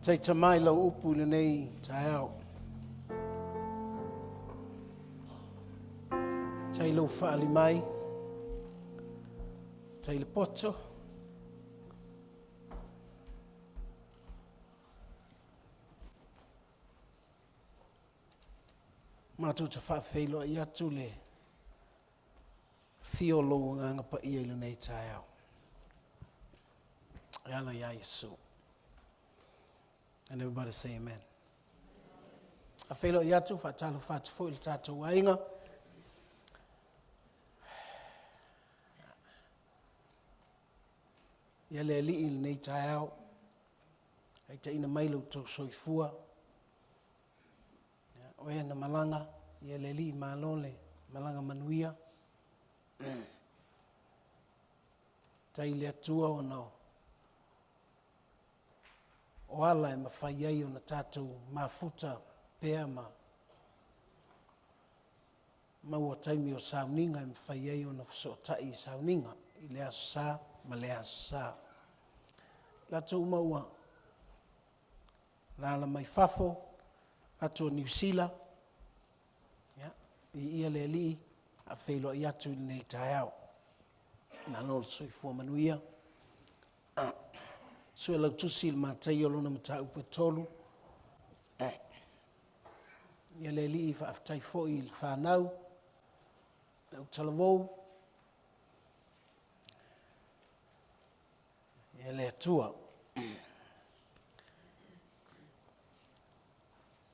Tai tamai lau upu nei taeao. Tai lau whaali mai. Tai le poto. Mātou te whaafeilo i atu le whiolo nganga pa ia ilu nei taeao. Ala ia Yesu. And everybody say amen. A whaelo i atu, whaatalo whaatufo ili tātou ainga. Ia le ali ili nei taeao. Hei ta ina mailau tau soifua. Oe na malanga, ia le li malole, malanga manuia. Tai le atua o nao. O ala e mawhai ai o na tātou mafuta pēa ma. Maua taimi o sauninga e mawhai ai o na whasotai sauninga. I le aso sā, ma le aso sā. Latou maua. Lala mai fafo. Atu o New Zealand, i ia le li a whaelo i atu nei taeao. Nā nol soifua manuia. Sue lau tusi il mātai o lona mata upe tolu. Ia le li i whaaftai fōi il whanau. Lau talavou. Ia le atua.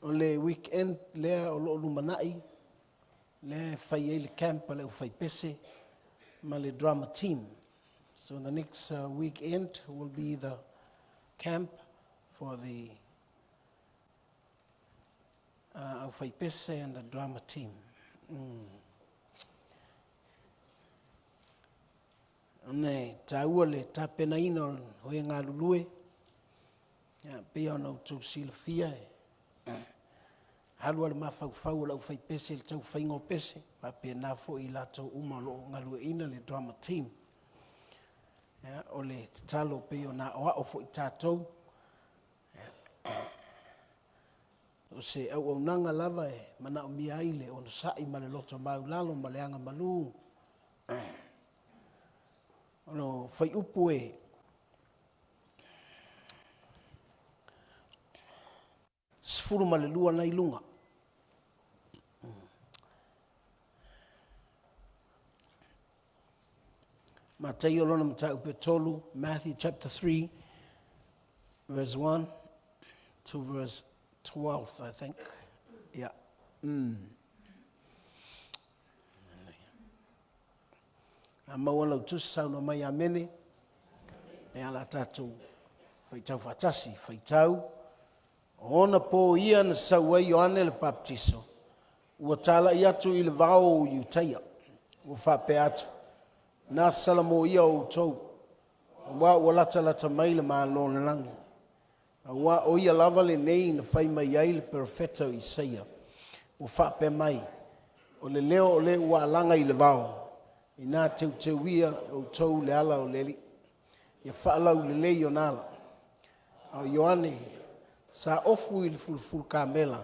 O le weekend lea o loo lumanai, le whai e le camp le whai pese, ma le drama team. So the next weekend will be the camp for the whai pese and the drama team. Nei, taua le tapena ina hoi ngā lulue, pia ona utu silafia e. Halua le mawhau lau whai pese, le tau whaingo pese, pa pēnā fo i lato uma lo ngalua ina le drama team. O le talo pe o nā oa o fo i tātou. O se au nanga lava e mana o mia aile o na sai ma le loto mau lalo ma le anga malu. Ono whai upu e. Sifuru ma le lua nei lunga. Matei o lona mata upe tolu, Matthew chapter 3, verse 1 to verse 12, I think. Yeah. A maua lau tusi sauna mai a mene, e ala tātou whaitau whatasi, whaitau. Ona po ia na sau ai o ane le baptiso. Ua tala i atu i le vao o Iutaia. Ua whape atu. Nā salamo ia o tau. Ua ua lata mai le maa lo le langi. Ua o ia lava le nei na whai mai ai le perfeto Isaia. Ua whape mai. O le leo o le ua alanga i le vao. I nā teu ia o tau le ala o leli. Ia whaalau le lei o nala. O Ioane. Sa ofu i le fulfulu kamela,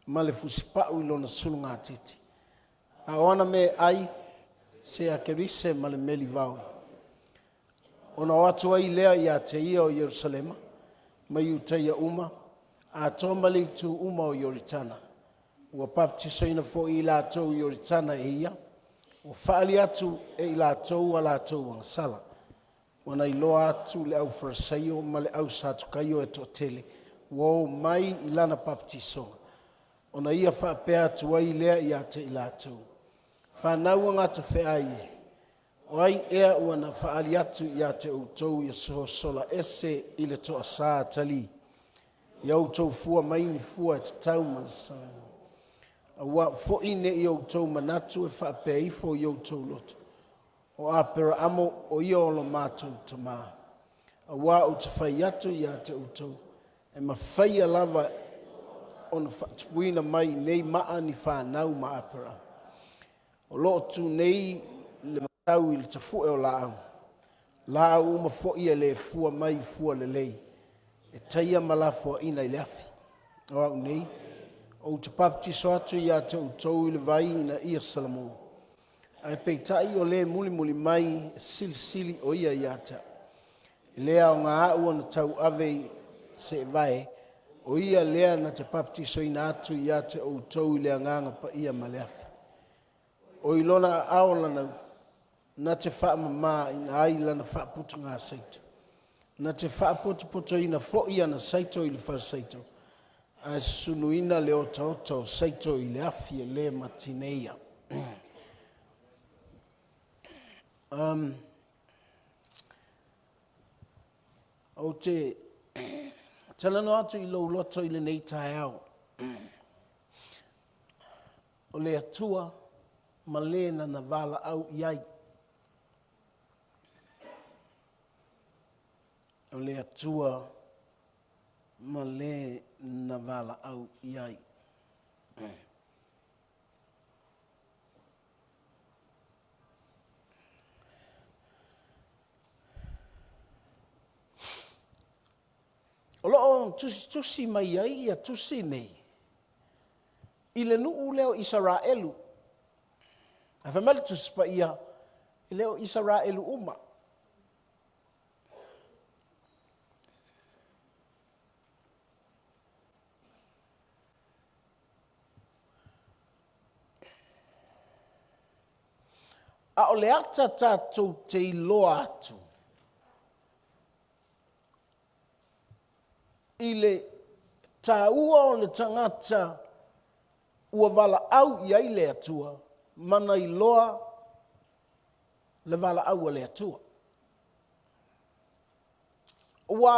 ma le fusipau i lona sulu ngā titi. A oana me ai, se a kerise ma le meli vau. Ona watu ai lea i a te ia o Yerusalema, ma i utaia uma, a toma le tu uma o Yoritana. Ua baptiso ina fo i la tau Yoritana e ia, ua whaali atu e i la tau a la tau wangasala. Wana i loa atu le au farasaio, ma le au satukaio e totele. Wo mai ilana baptiso. Ona ia whapea tuai lea i ate i lātou. Whanau ngata whea ie. O ai ea ua na whaali atu i ate outou i sola ese i le toa sā tali. I outou fua maini fua e te tau manasa. A ua fo ine i outou manatu e whapea ifo i outou loto. O apera amo o ia o lo mātou tamā. A ua o te whai atu i ate outou. E mawhaia lava on whatuina mai nei maa ni whanau ma apera. O lotu nei le matau i le tafue o laau. Laau uma fo'i e le fua mai fua le lei. e taia malafo ina i le afi. O au nei, o te baptiso atu ia te utou i le vai ina ia Salamo. Ai peitai o le muli mai sili o ia ia ta. Lea o ngā au ana tau ave se vai, o ia lea na te baptiso ina atu ia te utou i le anganga pa ia ma le afi. O ilona aolana na te wha mama ina ai lana wha putu ngā seito. Na te wha putu ina fo ia na seito i le wha seito. A sunuina le oto seito i le afi e le matineia. O te talano atu i lo loto i le nei tae au. O le atua ma le na VALAAU iai. O le atua ma le na VALAAU iai. O loo tusi mai ai ia tusi nei. I le nuu leo Israelu. A whamele tusi pa ia i leo Israelu uma. A o le ata tātou te iloa atu. I le tāua o le tangata ua VALAAU iai le atua, mana iloa le VALAAU le atua. Ua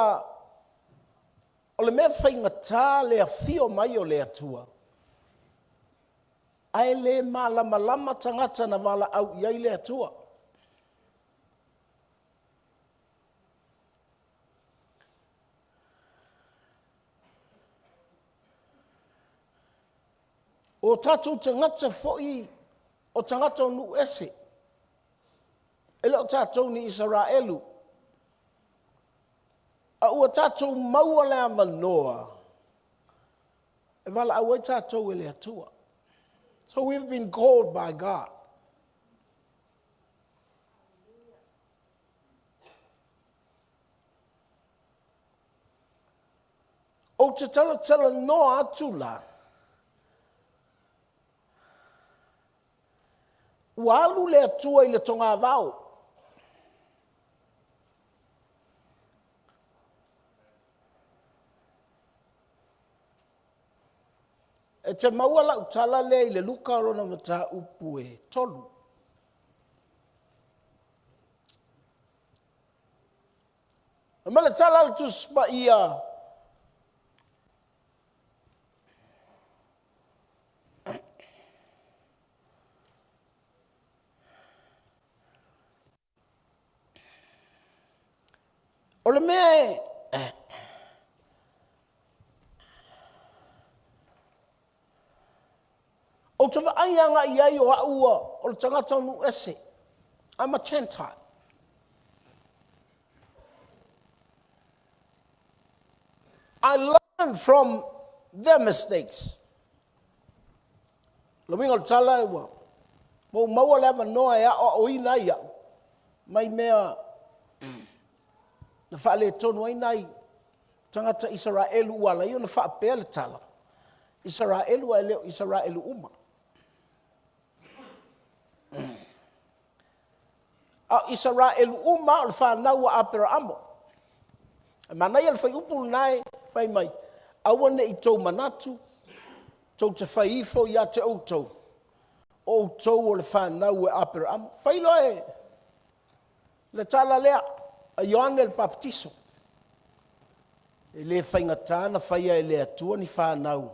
o le mea whaingatā le awhio mai o le atua. Ai le malama tangata na VALAAU iai le atua. O tātou tangata fo'i o tangata o nu ese. E leo tātou ni Israelu. A ua tātou maua le amanoa. E VALAAU ai tātou e le atua. So we've been called by God. O te tala noa atu la. Ua alu le atua i le tonga vau. E te maua lau tala le i le luka rona mata upu e tolu. E mele tala le tuspa ia. O le mea o te whaaianga i ai o aua o le tangata nu ese. I'm a Gentile. I learned from their mistakes. Lo winga o tala e wa. Mo maua le ama noa e a o ina ia. Mai mea na whaale tonu ai nai tangata Israelu wala i o na whaapea le tala. Israelu a leo Israelu uma. A Israelu uma o le whanau a Aperamo. Manai al whai upul nai whai mai. Awane i tau manatu, tau te whaifo i a te outou. Outou o le whanau a Aperamo. Whai loe le tala lea. A Ioane el Baptiso. E le whaingatā na whaia e le atua ni whanau.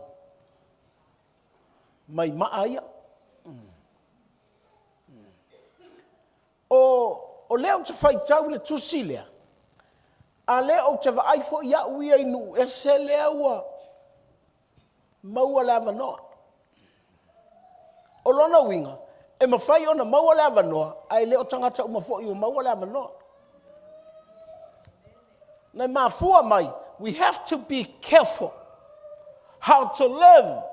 Mai maaia. O leo te whaitau le tusilea. A leo te waaifo ia uia inu. E se lea ua. Maua le avanoa. O lona winga. E mawhai ona maua le avanoa. Ai leo tangata umafo i o maua le avanoa. Nei mafua mai, we have to be careful how to live.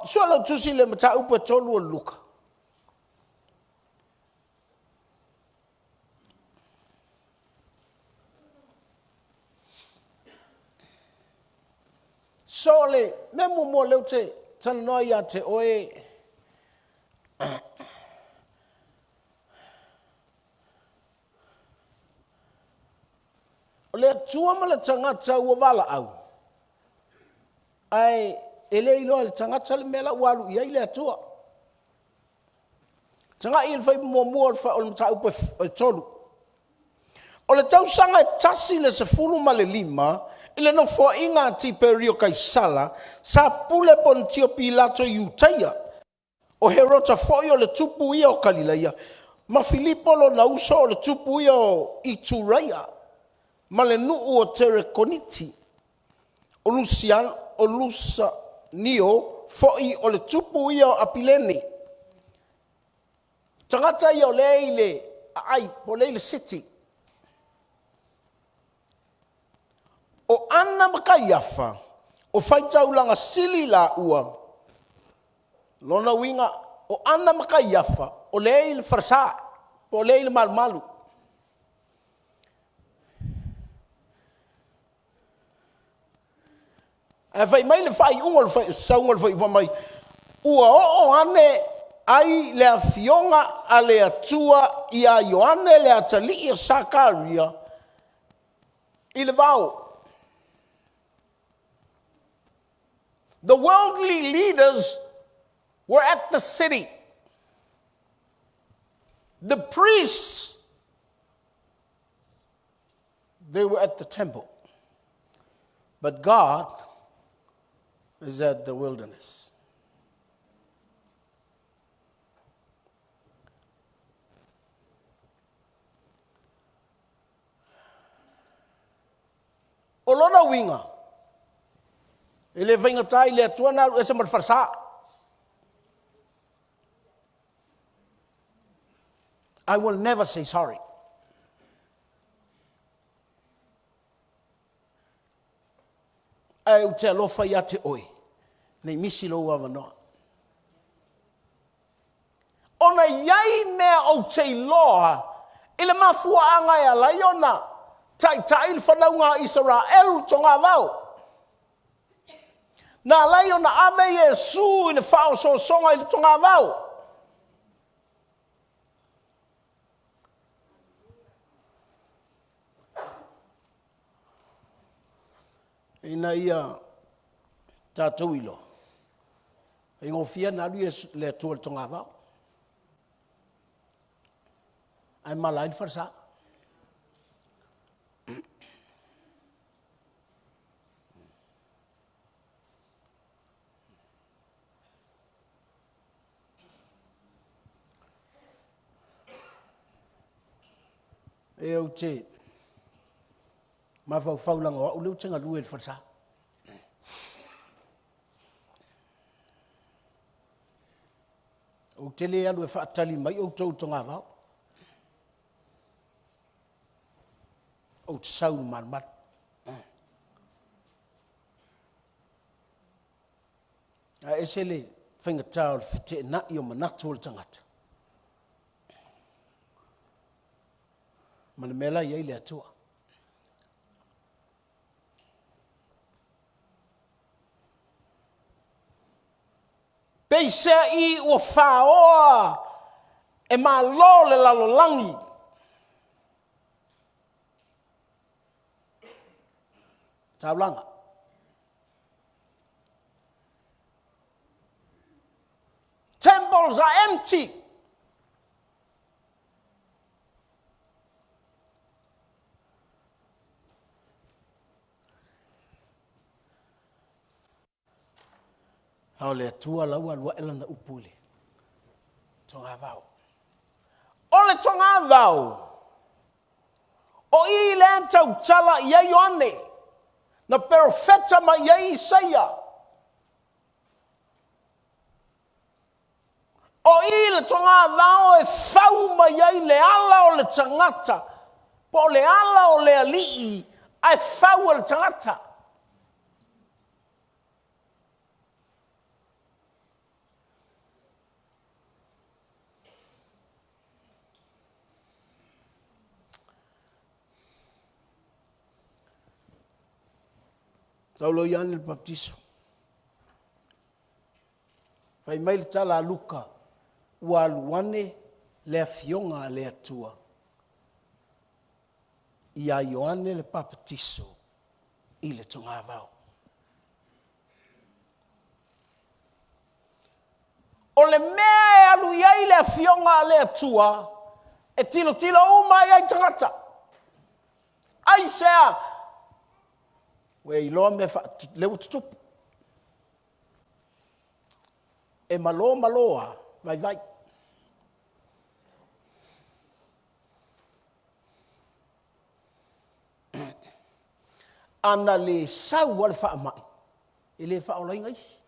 So la tusi le mata upa tolu o luka. So le memo mo leo te tano ya te oe o le tua ma le tangata ua VALAAU. Ai ele ilo le tangata le mela walu ia ile atua. Tanga il fai mo fa o le mata upa tolu. O le tausanga tasi le sefulu ma le lima, ile no fo inga ti perio kai sala, sa pule pon tio pilato iutaia. O herota fo yo le tupu ia o Kalileia, ma Filipo lo na uso o le tupu ia o Ituraia, ma le nuu o Terekoniti, o Lucian, o Lusa Nio, fo i o le tupu ia o Apilene. Tangata ia o leile, ai, po leile city. O ana makaiafa, o faitaulanga sili la ua. Lona winga, o ana makaiafa, o leil farsa, o leil malmalu. E fai mai le fai ungol fai, saungol fai mai. Ua o ane ai le afionga a le atua i a Ioane le atali i Sakaria i le vau. The worldly leaders were at the city. The priests, they were at the temple. But God is at the wilderness. Olona winga. Ele venga tai le tua na ese mar farsa. I will never say sorry. Ai te lo fai ate oi. Nei misi lo wa no. Ona yai me o te loa. Ile mafua anga ya laiona. Tai il fanaunga Israel tonga vau. Na laio na ame Yesu i le whao so songa i le tonga vau. Ina ia tātou ilo. E ngofia na lu le tua le tonga vau. Ai malai farsa. E au te ma fau langa o leu tenga lue le farsa. O te le alu e whaatali mai o tau tonga vau. O te sauru marmar. A ese le whainga tāo le white na i o manatu o le tangata. Mana mela iai le atua. Peisea i ua whaoa e malo le lalolangi. Taulanga. Temples are empty. Hau le atua lau alua ela na upule. Tonga vau. O le tonga vau. O i le tau tala ia Ioane. Na profeta ma ia Isaia. le tonga vao e fau mai ai le ala o le tangata. Po le ala o le alii ai fau o le tangata. Saulo Ian il baptiso. Fai mai le tala luka. Ua aluane le afionga le atua. Ia Ioane le baptiso. I le tonga vau. O le mea e alu iai le afionga le atua. E tilo uma iai tangata. Ai sea. We iloa me leu tutupu. E maloa, vai. Ana le sau al wha mai. E le wha olai ngais.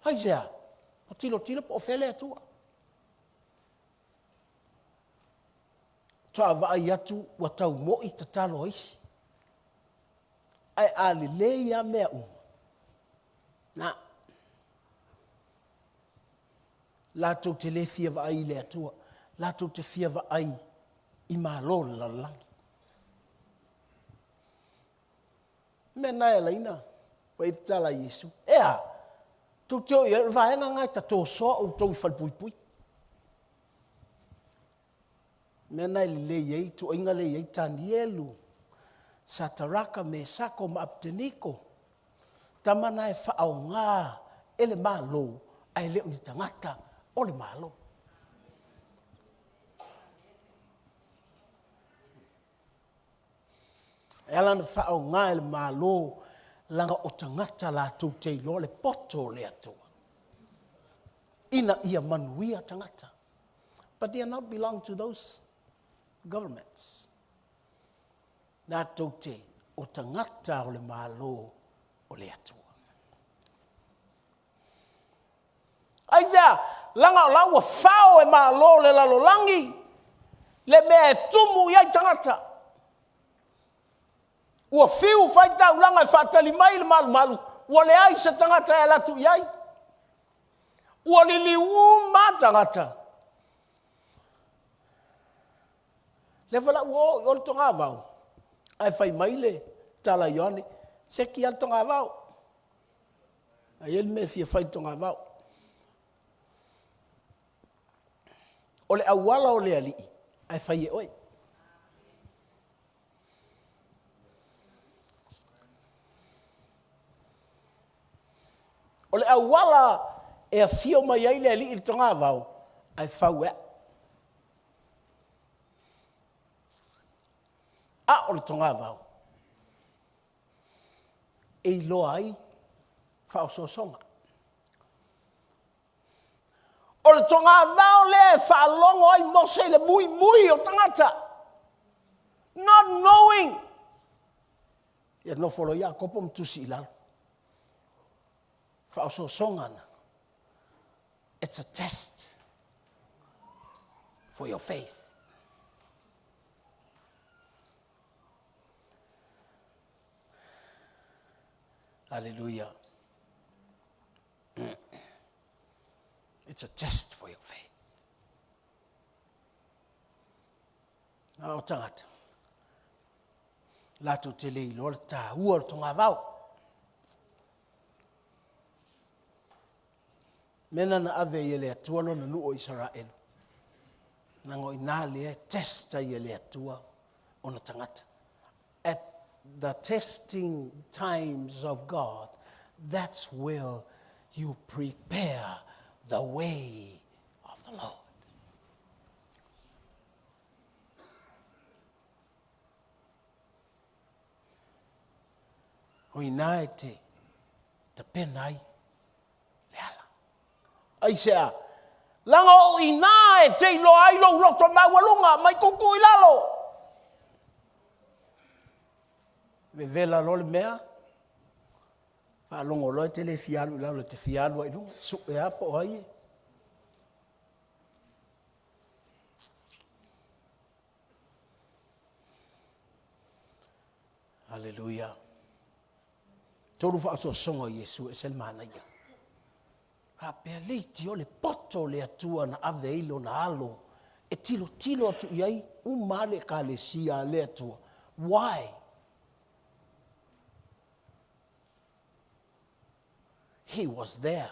Hai sea, o tilo po fele atua. Toa vai atu wa tau moi ta talo isi. Ai ali leia mea na latou te le fia vai le atua, latou te fia vai i malo la langi. Mena e laina, wai tala Yesu. Ea, tu teo i vaenga ngai ta tō soa o tau whalpuipui. Mena e le iei, tu inga le iei tani elu. Sa taraka me sako ma apteniko. Tamana e whaau ngā ele malo ai leo ni tangata o le malo. E alana whaau ngā ele malo langa o tangata la tu te ilo le poto le atua. Ina ia manuia tangata. But they are not belong to those governments. Nā taute o tangata o le malo o le atua. Aizea, langa o lau a whao e malo le lalolangi, le mea e tumu iai tangata. Ua fiu whai tau langa e whatali mai le malu, ua le ai sa tangata e latu iai. Ua li ma tangata. Le whala ua o le tonga vau. Ai fai maile tala Ioane se ki al tonga vau. Ai el me fia fai tonga vau. O le awala o le alii. Ai fai e oi. O le awala e a fio mai ai le alii il tonga vau. Ai fau ea. O le tonga vau. E iloa ai, whao sosonga. O le tonga vau le whaalongo ai mose le mui o tangata. Not knowing. Ia no folo ia, kopo mtusi ilalo. Whao sosonga na. It's a test for your faith. Hallelujah. It's a test for your faith. O tangata. Lato te lei lor ta ua tonga vau. Mena na ave i le atua no na nuo Israel. Nango ina le testa i le atua o na tangata. At the testing times of God, that's where you prepare the way of the Lord. Hoina te penai le ala. Ai sea, langa o ina e te ilo ai lo roto mawalunga mai kuku ilalo. Me vela lol mea. Fa longo lo te le fialu la lo te fialu ai lu su e apo ai. Hallelujah. Tolu fa so songo Yesu e sel mana ia. Ha pe leiti o le poto le atua na ave ilo na alo. E tilo tilo atu iai umale ka le sia le atua. Why? He was there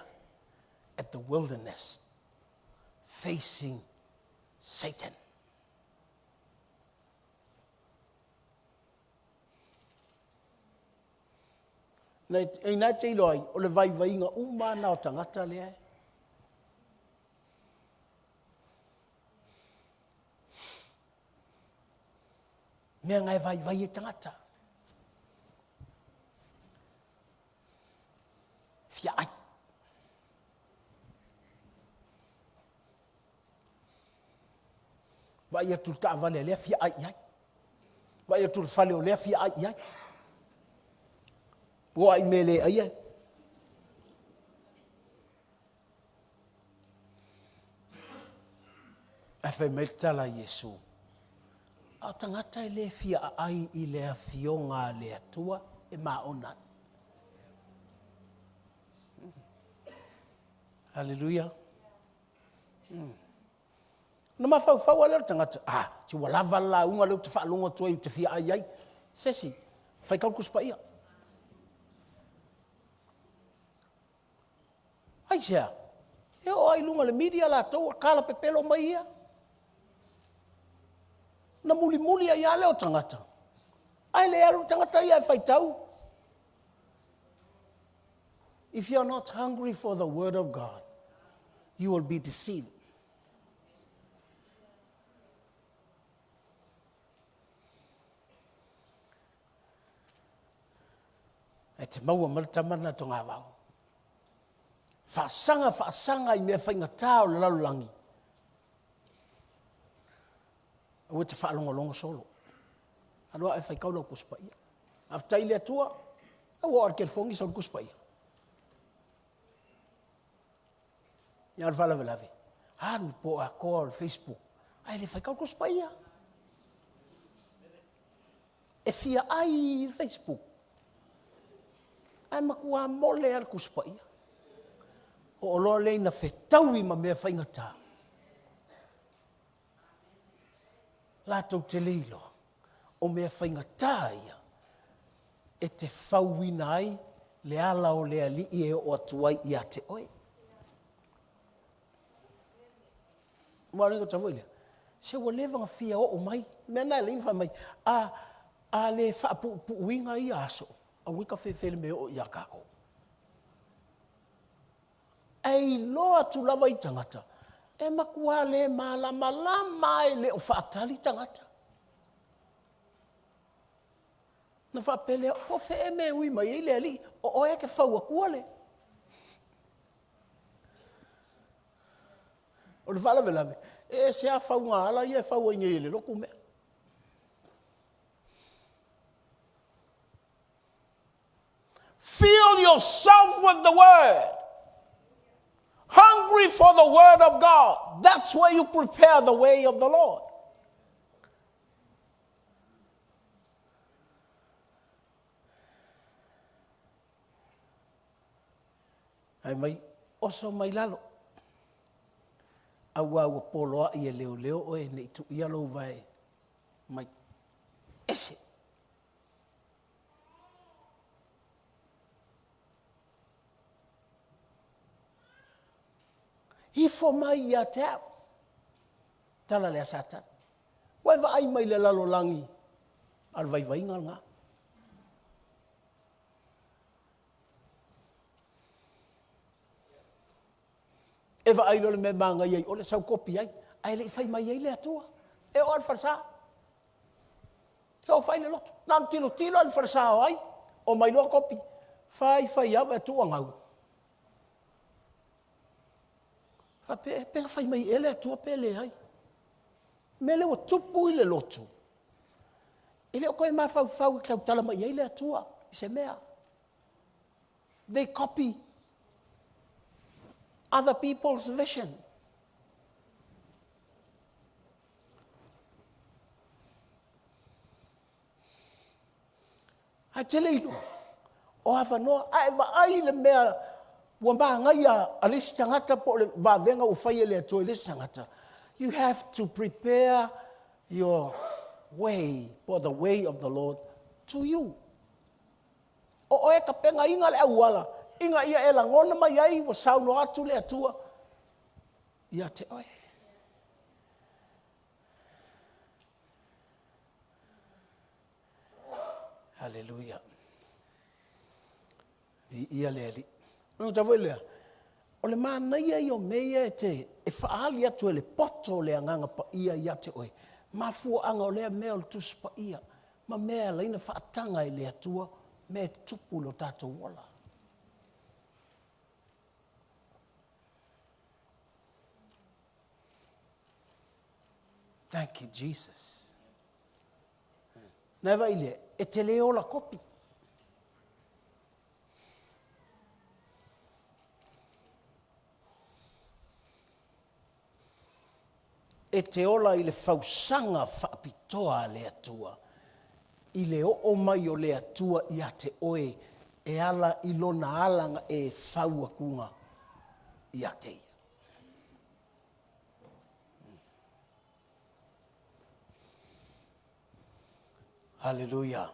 at the wilderness facing Satan. E nai te ilo ai, o le vai inga umana o tangata lea. Mea ngai vai e tangata. Fia ai. Vai atu ta vale lea fia ai ai. Vai atu fale o lea fia ai ai. Wa ai mele ai ai. A fai metala Yesu. A tangata le fia ai I le fionga le atua e maona. Hallelujah. Na mafau ala tangata. Ti wala VALAAU le te fa longa toi te fia ai ai. Sesi, fai kau kuspa ia. Ai sia. E o ai lunga le media la tau kala pepelo mai ia. Na muli ai ale o tangata. Ai le aru tangata ia fai tau. If you're not hungry for the word of God, you will be deceived. E te maua maritamana to ngā wau. Whaasanga I mea whainga tāo le lalulangi. Ua te whaalonga solo. Anua e whaikau lau kuspa ia. Aftai le atua, ua ar kerfongi sa kuspa ia. Ia whala velave. Haru po a koa Facebook. Ai le whaikau kuspa ia. E fia ai Facebook. Ai makua mole ar kuspa ia. O loa leina whetaui ma mea whainga tā. Lātou te leilo. O mea whainga tā ia. E te whauina ai le ala o le ali e o atuai I a te oe. Maringo ta voile. Se wa levanga fia o mai. Mea nai leina wha mai. A le whaapu uinga I aso. A wika whewhele me o I a kako. Ei loa tu lava I tangata. E makua le malama e le o whaatali tangata. Na whaapele o whe me ui mai I le ali. O oe ke whaua kua le. O le whala velame. E se a whaunga ala I e whaua inge I le loku mea. Fill yourself with the word. Hungry for the word of God. That's where you prepare the way of the Lord. Ai mai, oso mai lalo. Awa poloa I e leo o e ne tu ia lo vai. Mai, ese. I fo mai ia te au. Tala lea satan. Wai wa ai mai le lalo langi. Al vai ngā. E wa ai lo le me manga iai. O le sau kopi ai. Ai le fai mai iai le atua. E o al farsa. E o fai le loto. Nan tilo al farsa o ai. O mai lo kopi. Fai au e atua ngau. Pega fai mai ele atua pele ai. Mele o tupu I le lotu. Ele o koe mawhau I tau tala mai ele atua. I se mea. They copy other people's vision. A te leilo. O hawa noa, ai wa ai le mea, ua maa ngai a lesi tangata po le vavenga o whaia le atua lesi tangata. You have to prepare your way for the way of the Lord to you. O e ka penga inga le auala, inga ia e la ngona mai ai wa sauno atu le atua, ia te oe. Hallelujah. Vi ia le ali. No ta lea. O le mana ia i o meia e te, e whaali atu e le poto le anganga pa ia te oe. Mafua anga o lea mea o le tusu pa ia. Ma mea leina whaatanga i le atua, me tupu lo tātou wala. Thank you, Jesus. Neva ile, e te leo la kopi. E te ola i le fausanga whaapitoa le atua. I le o mai o le atua i a te oe e ala i lona alanga e whaua kunga i a te ia. Hallelujah.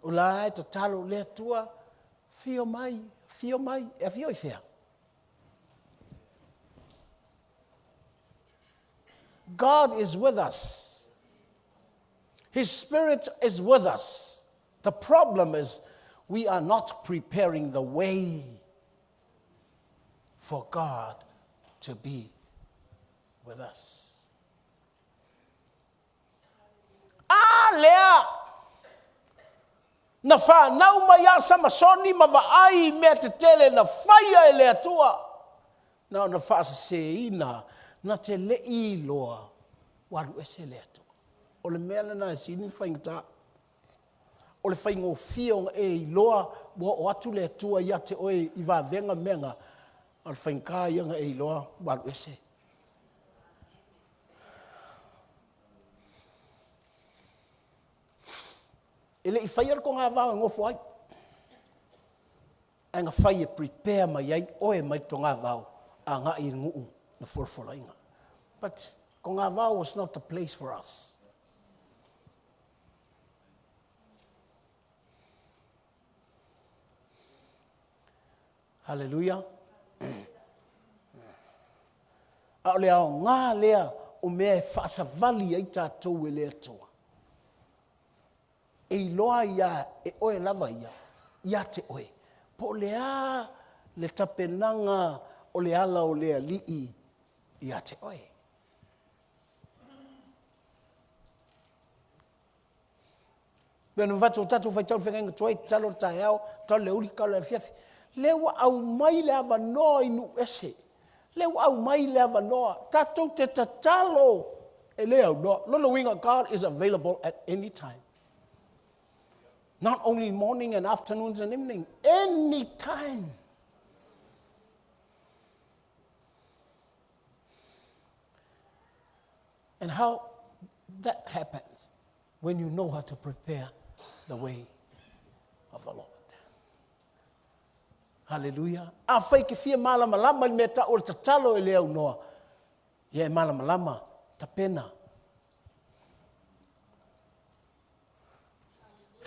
O la e to talo le atua, fio mai, e fio i fea. God is with us. His Spirit is with us. The problem is we are not preparing the way for God to be with us. Lea. Na wha nau mai a samasoni ma ai mea te tele na whaia e lea tua. Na wha se ina na te lei loa waru ese lea tua. O le mea na e sini whaingata. O le whaingo whionga e loa o atu lea tua ia te oe i wa venga menga. O le whaingka ianga e loa waru ese. Ele I whaia ko ngā wāo ngofo ai. E ngā whaia prepare mai ai oe mai to ngā wāo a ngā I nguu na whorwhora inga. But ko ngā wāo was not the place for us. Hallelujah. A o lea o ngā lea o mea e whaasavali ai tātou e lea toa. E loa ia, e oe lava ia te oe. Po lea le tapenanga o le ala o lea lii ia te oe. Beno vatu o tatu whaitau whengenga tuai, talo tae au, talo le uri kau le fiafi. Lewa au mai le ava noa inu ese. Lewa au mai le ava noa. Tatou te tatalo e lea au noa. Lolo winga God is available at any time. Not only morning and afternoons and evening, any time. And how that happens when you know how to prepare the way of the Lord. Hallelujah. A whai ke fia malama lama me ta o tatalo e lea unoa. Ia e malama lama, ta pena.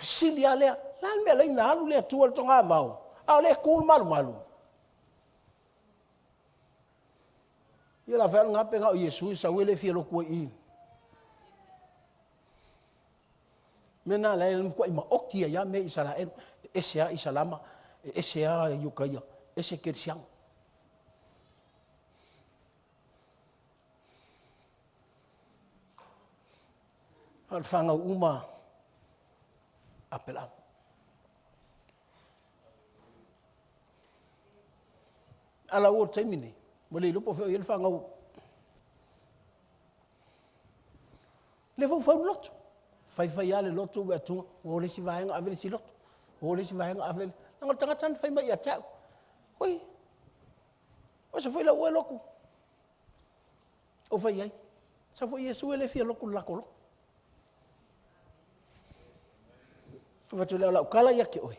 Fisili a lea, lan mea leina alu lea tua le tonga vau. A lea kūn malu. Ia la whēra ngā penga o Yesu sa wele fia lo kua i. Mena la ele mkua ima okia ya me Israel, esea Isalama, esea Yukaia, ese Kirsiang. Al whanga uma apela. Ala o taimini, mole lupo feo il whanga u. Le fau lotu. Fai ale lotu we atu, o le si vaenga avele si lotu. O le si vaenga avele. Nanga tangatan fai mai atau. Oi. O se foi la ue loku. O fai ai. Sa foi Yesu ele fia loku lako loku. Watu leo la ukala ya ke oi.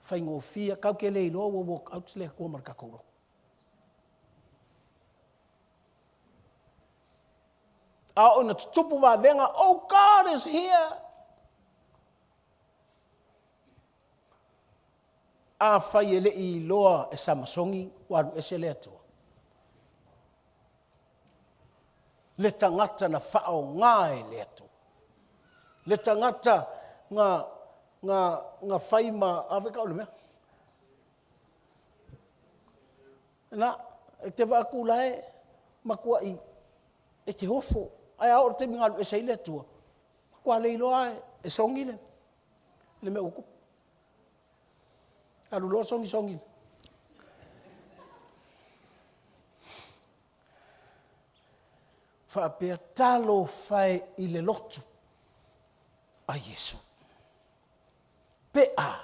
Fai ngofia kau ke le lo wo walk out le ko marka ko. A ona tupu va venga, oh God is here. A fai ele I loa e samasongi waru ese le atua. Le tangata na whao ngā e le atua. Le tangata ngā whaima aweka o le mea. Na, e te wakulae, makua I, e te hofo. Ai aor te mingalu e sei le atua. Makua leiloa e songi le. Le mea uku. Alu loa songi. Whaapea talo whae I le lotu a Yesu. Pea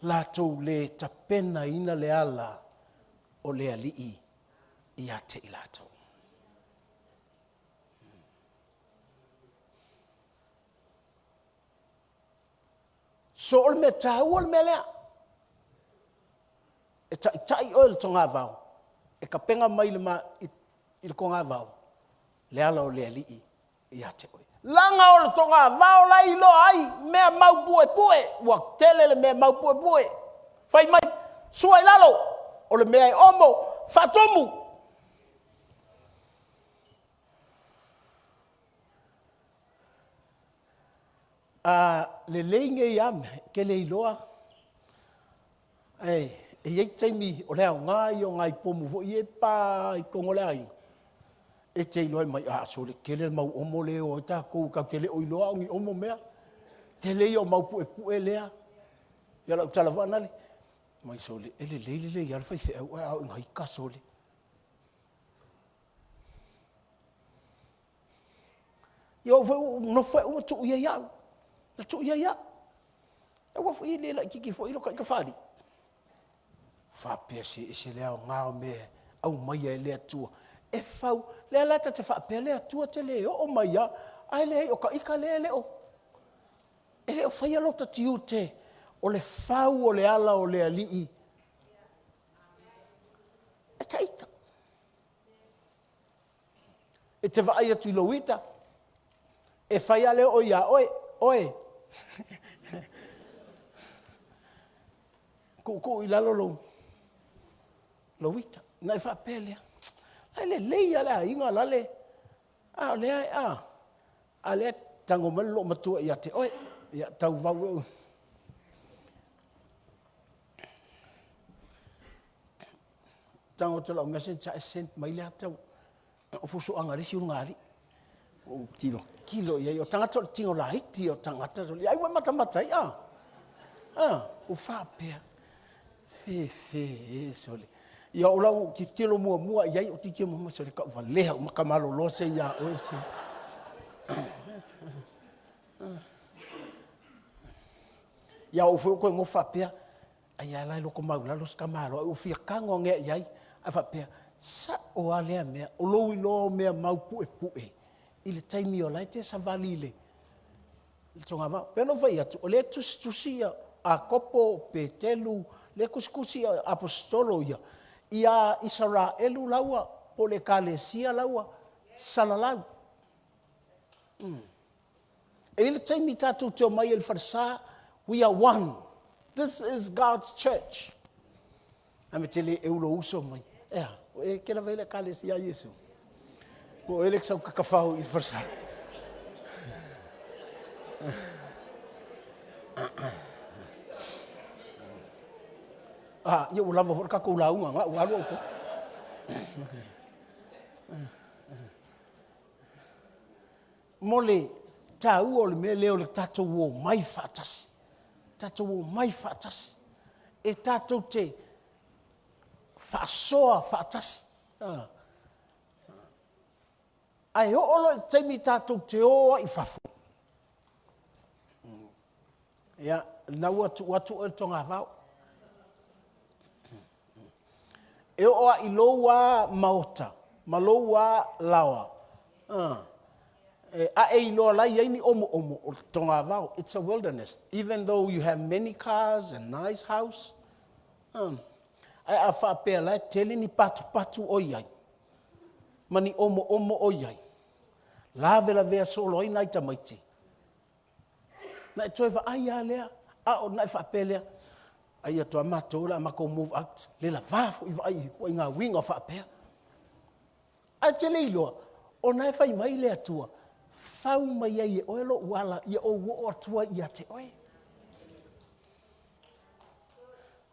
lātou le tapena ina le ala o le alii I ate I lātou. So ol me tau ol me lea. E tai ol tonga vau. E ka penga mai le ma I le konga vau. Le ala o le alii I ate oi. Langa o le tonga vau la ilo ai mea mau pue. Ua tele le mea mau pue. Fai mai sua I lalo. O le mea omo fatomu. Le leinge I ame ke le iloa. E iei taimi o lea o ngai o ngai pomu vo I e pa I kongo lea inga. E te iloa mai so le kele mau omo leo o ta kou ka kele o iloa o ngi omo mea. Te lei o mau pue lea. Ia lau talawana le. Mai so le ele leile ia le fai fe au ngai ka so le. Ia o fai no fai o tu ia iau. Na tu ia ia. E wa fai le la kiki fo ilo ka fari. Fa pese e se lea o ngao me au mai e lea tua. E fau, lea lata te whaapea lea tua te leo o mai a, ai lea o ka ika leo. E leo whai alota tiu te, o le fau o le ala o le alii. E ka ika. E te vai atu I loita. E whai a leo o ia, oe. Ko I lalo loita. Na e whaapea lea. Ai le leia le inga lale. A le tango melo matua ia te oi. Ia tau vau. Tango te lau message a sent mai le tau. O fuso angarisi ungari. O kilo ia o tangata o tingo la hiti o tangata. Ai wa mata ia. O whapea. Fe sole. Ia o lau ki tilo mua iai o tiki mua so le ka valeha o makamalo lo se ia o ese. Ia o fo ko mo fapea ai ala lo ko maula lo skamalo o fia kango nge iai a fapea sa o ale me o lo ilo me mau pue. Ile taimi o lai te savalile. Il tonga ma peno vai atu o le tusia a kopo petelu le kuskusi apostolo ia Israelu laua po le kalesia laua salalau. Ele taimi tatu te o mai el farsa, we are one. This is God's church. Ame tele eulo uso mai. E kela vele kalesia Yesu. Po ele que sa kakafau il farsa. Ia ulava for ka ko launga nga uaru ko. Mole tau o le me leo le tatou o mai fatas. Tatou o mai fatas. E tatou te fasoa fatas. Ai o lo taimi tatou te o I fafu. Ia na watu el tonga vau. E oa I loua maota, ma loua lawa. It's a wilderness. Even though you have many cars and nice house, ai whapea lai tele ni patu o iai. Mani omo o iai. La vea solo ai nai tamaiti. Na toi va ai lea, o nai whapea lea. Ai ato amato la mako move out. Le la vafu i vai ko inga wing of whapea. Ai tele iloa, o nai whai mai lea tua. Fau mai ai e oelo wala i o wo atua i ate oe.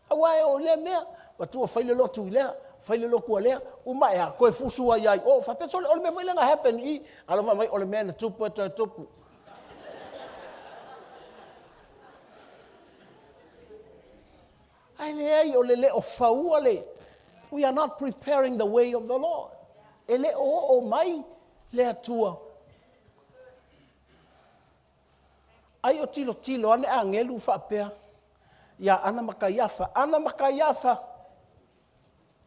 Awae o lea mea, watua whaile lotu i lea, whaile loku a lea, umai a koe fusua iai, o whapea sole, ole me whaile nga happen i, alofa mai ole mea na tupu e tupu. Ai lea o le o faua le, we are not preparing the way of the Lord. E le o mai le atua. Ai o tilo ane a ngelu whapea. Ia ana makaiafa.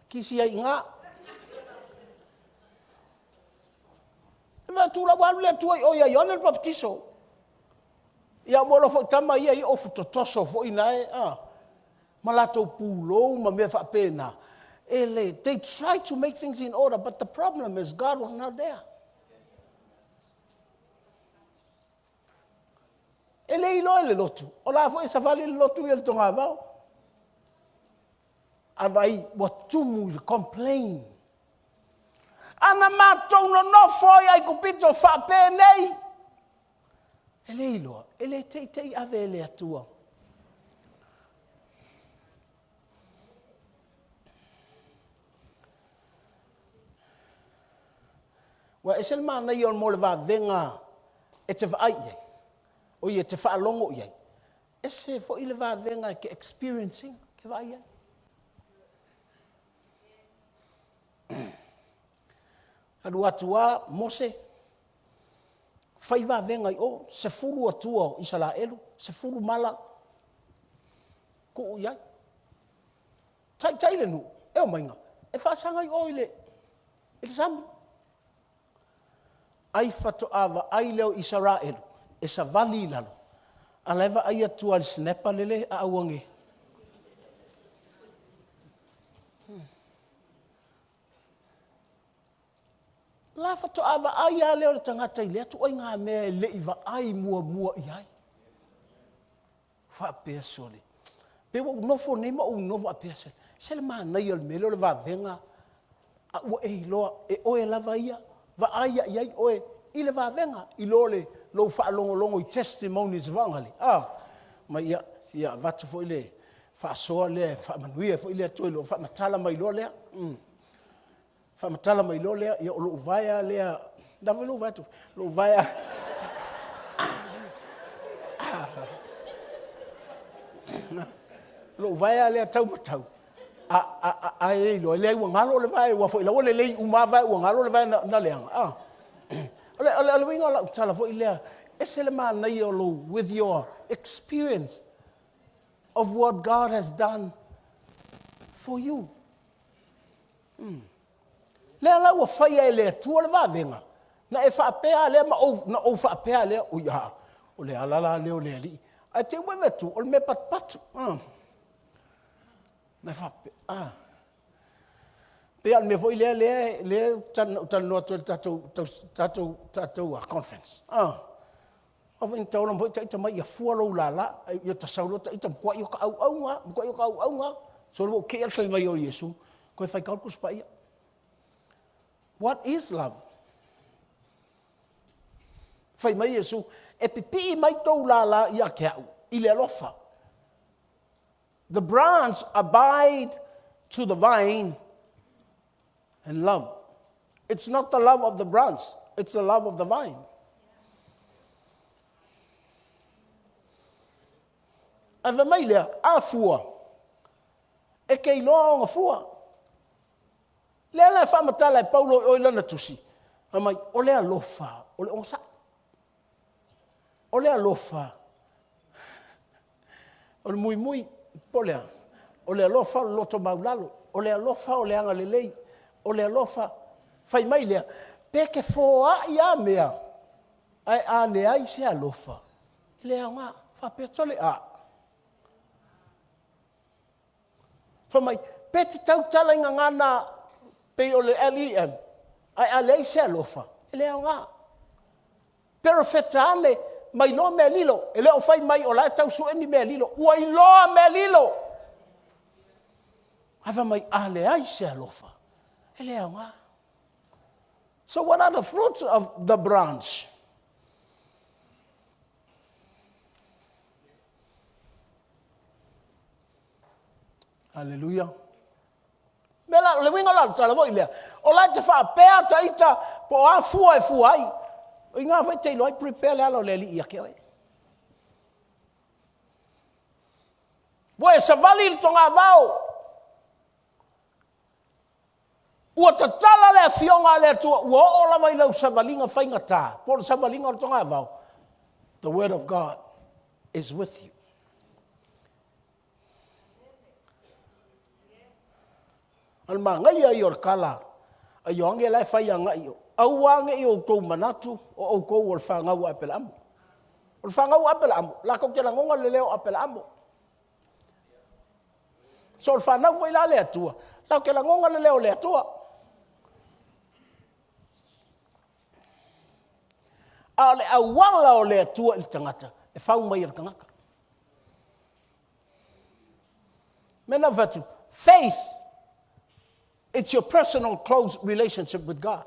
Kisi ai ngā. Ima tūla walu le tua o ia ione le baptiso. Ia mola fo tama ia i ofu totoso fo inae. Malato pūlou ma mea whapea na. They tried to make things in order, but the problem is God was not there. Ele ilo ele lotu. O la fo e savali le lotu ele tonga vau. Avai watumu il complain. Ana matou no foi ai kupito whape nei. Ele ilo. Ele tei ave ele atua. Wa esel mana i on mole va venga e te vai. O ia te whaalongo iai. Ese fo ile va venga ke experiencing ke vai iai. Adu atua Mose. Fai va venga i o se furu atua Israelu, se furu mala. Ko iai. Tai le nu, e o mainga. E whaasanga i o ile. E sambi. Ai fato ava ai leo Israelu. E sa vali lalo. A leva ai atua le snepa lele a awange. La fato ava ai a leo le tangata i lea tu oi ngā mea le iwa ai mua i ai. Wha pēr sole. Pe wa unofo neima o unofo a pēr sole. Sele maa nei al mele o le wa venga. A ua e iloa e oe lava ia. Va ai a iai oe. I le wa venga. I lole. Lo fa longo i testimonies vangali. Ma ia vatu fo ile fa soa le fa manuia fo ile to lo fa matala mai lo le. Fa matala mai lo le ia lo vaia le da lo vatu. Lo vaia. Lo vaia le tau matau. Ai lo le wa ngalo le vai wa fo ile le le uma vai wa ngalo le vai na le. Ale winga la utala fo ilea eselema na yolo with your experience of what God has done for you. Le ala wa fai ele tu le va venga. Na e fa pea le ma o na o fa pea le o ya. O le ala la le o le ali. A te we tu o me pat. Na fa Pe al me voi le tan no tatu a conference. Of in tau mo tai mai ia fualo la ia ta saulo tai tam kwa yo ka au nga. So lo ke fai mai o Yesu. Ko fai ka kus pa ia. What is love? Fai mai Yesu e pipi mai tau la ia ke au. Ile lofa. The branch abide to the vine and love. It's not the love of the branch, it's the love of the vine. Ave mai lea, a fua. E kei longa fua. Lea la whamatala e paulo o ilana tusi. Amai, o lea lofa, o le onsa. O lea lofa. O le mui, po lea. O lea lofa, o loto maulalo. O lea lofa, o leanga lelei. O le alofa, fai mai lea, peke foa ia mea, ai a le ai se alofa. Le nga fa petole a. Fa mai peti tau tala inga ngana pe o le LEM. Ai a le ai se alofa. Le nga. Pero fetale mai no me lilo. Ele o fai mai o la tau su eni me lilo. Ua iloa me lilo. Ava mai a le ai se alofa. Ele nga. So what are the fruits of the branch? Hallelujah. Mela le winga la tala voi le. O la te fa pea taita po a fua e fuai. O inga vai te loi prepare le alo le li ia ke oi. Boe sa vali il tonga vau. Ua ta tala le fionga le tua. Ua o la mai lau sa valinga whainga tā. Po sa valinga o tonga vau. The word of God is with you. Al mangai ai or kala. Ai onge lai fai anga io. Au ange io kou manatu o kou o whanga ua apela amo. O whanga ua apela amo. La kou kena ngonga le leo apela amo. So o whanau foi la le atua. La kena ngonga le leo le atua. A le awala o le atua il tangata. E whau mai ar kangaka. Mena vatu. Faith. It's your personal close relationship with God.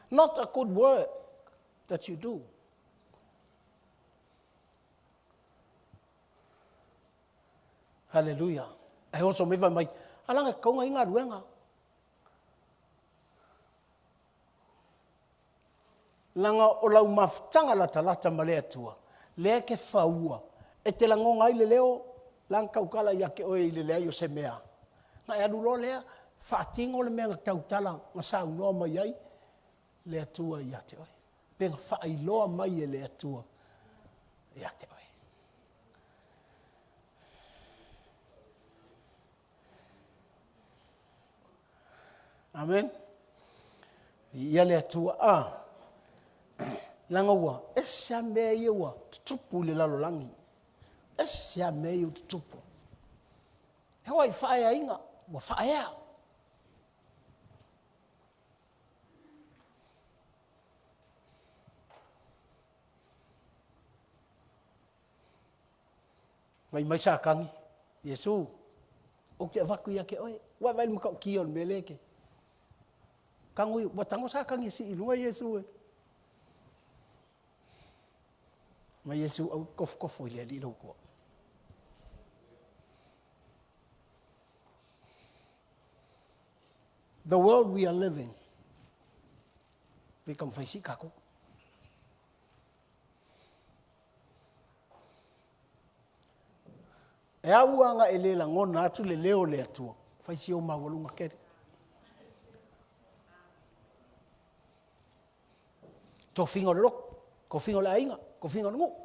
Not a good work that you do. Hallelujah. I also me mai alanga kaunga inga ruenga. Langa o lau maftanga la talata male atua. Le ke faua. E te langonga ile leo lang kaukala ia ke oe ile lea yo se mea. Nga ea lulo lea, whaatingo le mea tautala nga sa unoa mai ai, le atua ia te oe. Penga whaailoa mai e le atua ia te oe. Amen. Ia le atua langa ua, esa mea ia ua, tutupu le lalo langi. Esia meio tutupu. Hewa i whaea inga, wa whaea. Mai sa kangi, Yesu, o ke avaku ia ke oe, wa vai maka o kion meleke. Kangui, wa tango sa kangi si ilunga Yesu e. Mai Yesu au kof ile li lo ko. The world we are living, we can face kako. E auanga ele la ngona atu le leo le atua. Face o mawalunga kere. To fingo lo, ko fingo la inga, ko fingo ngo.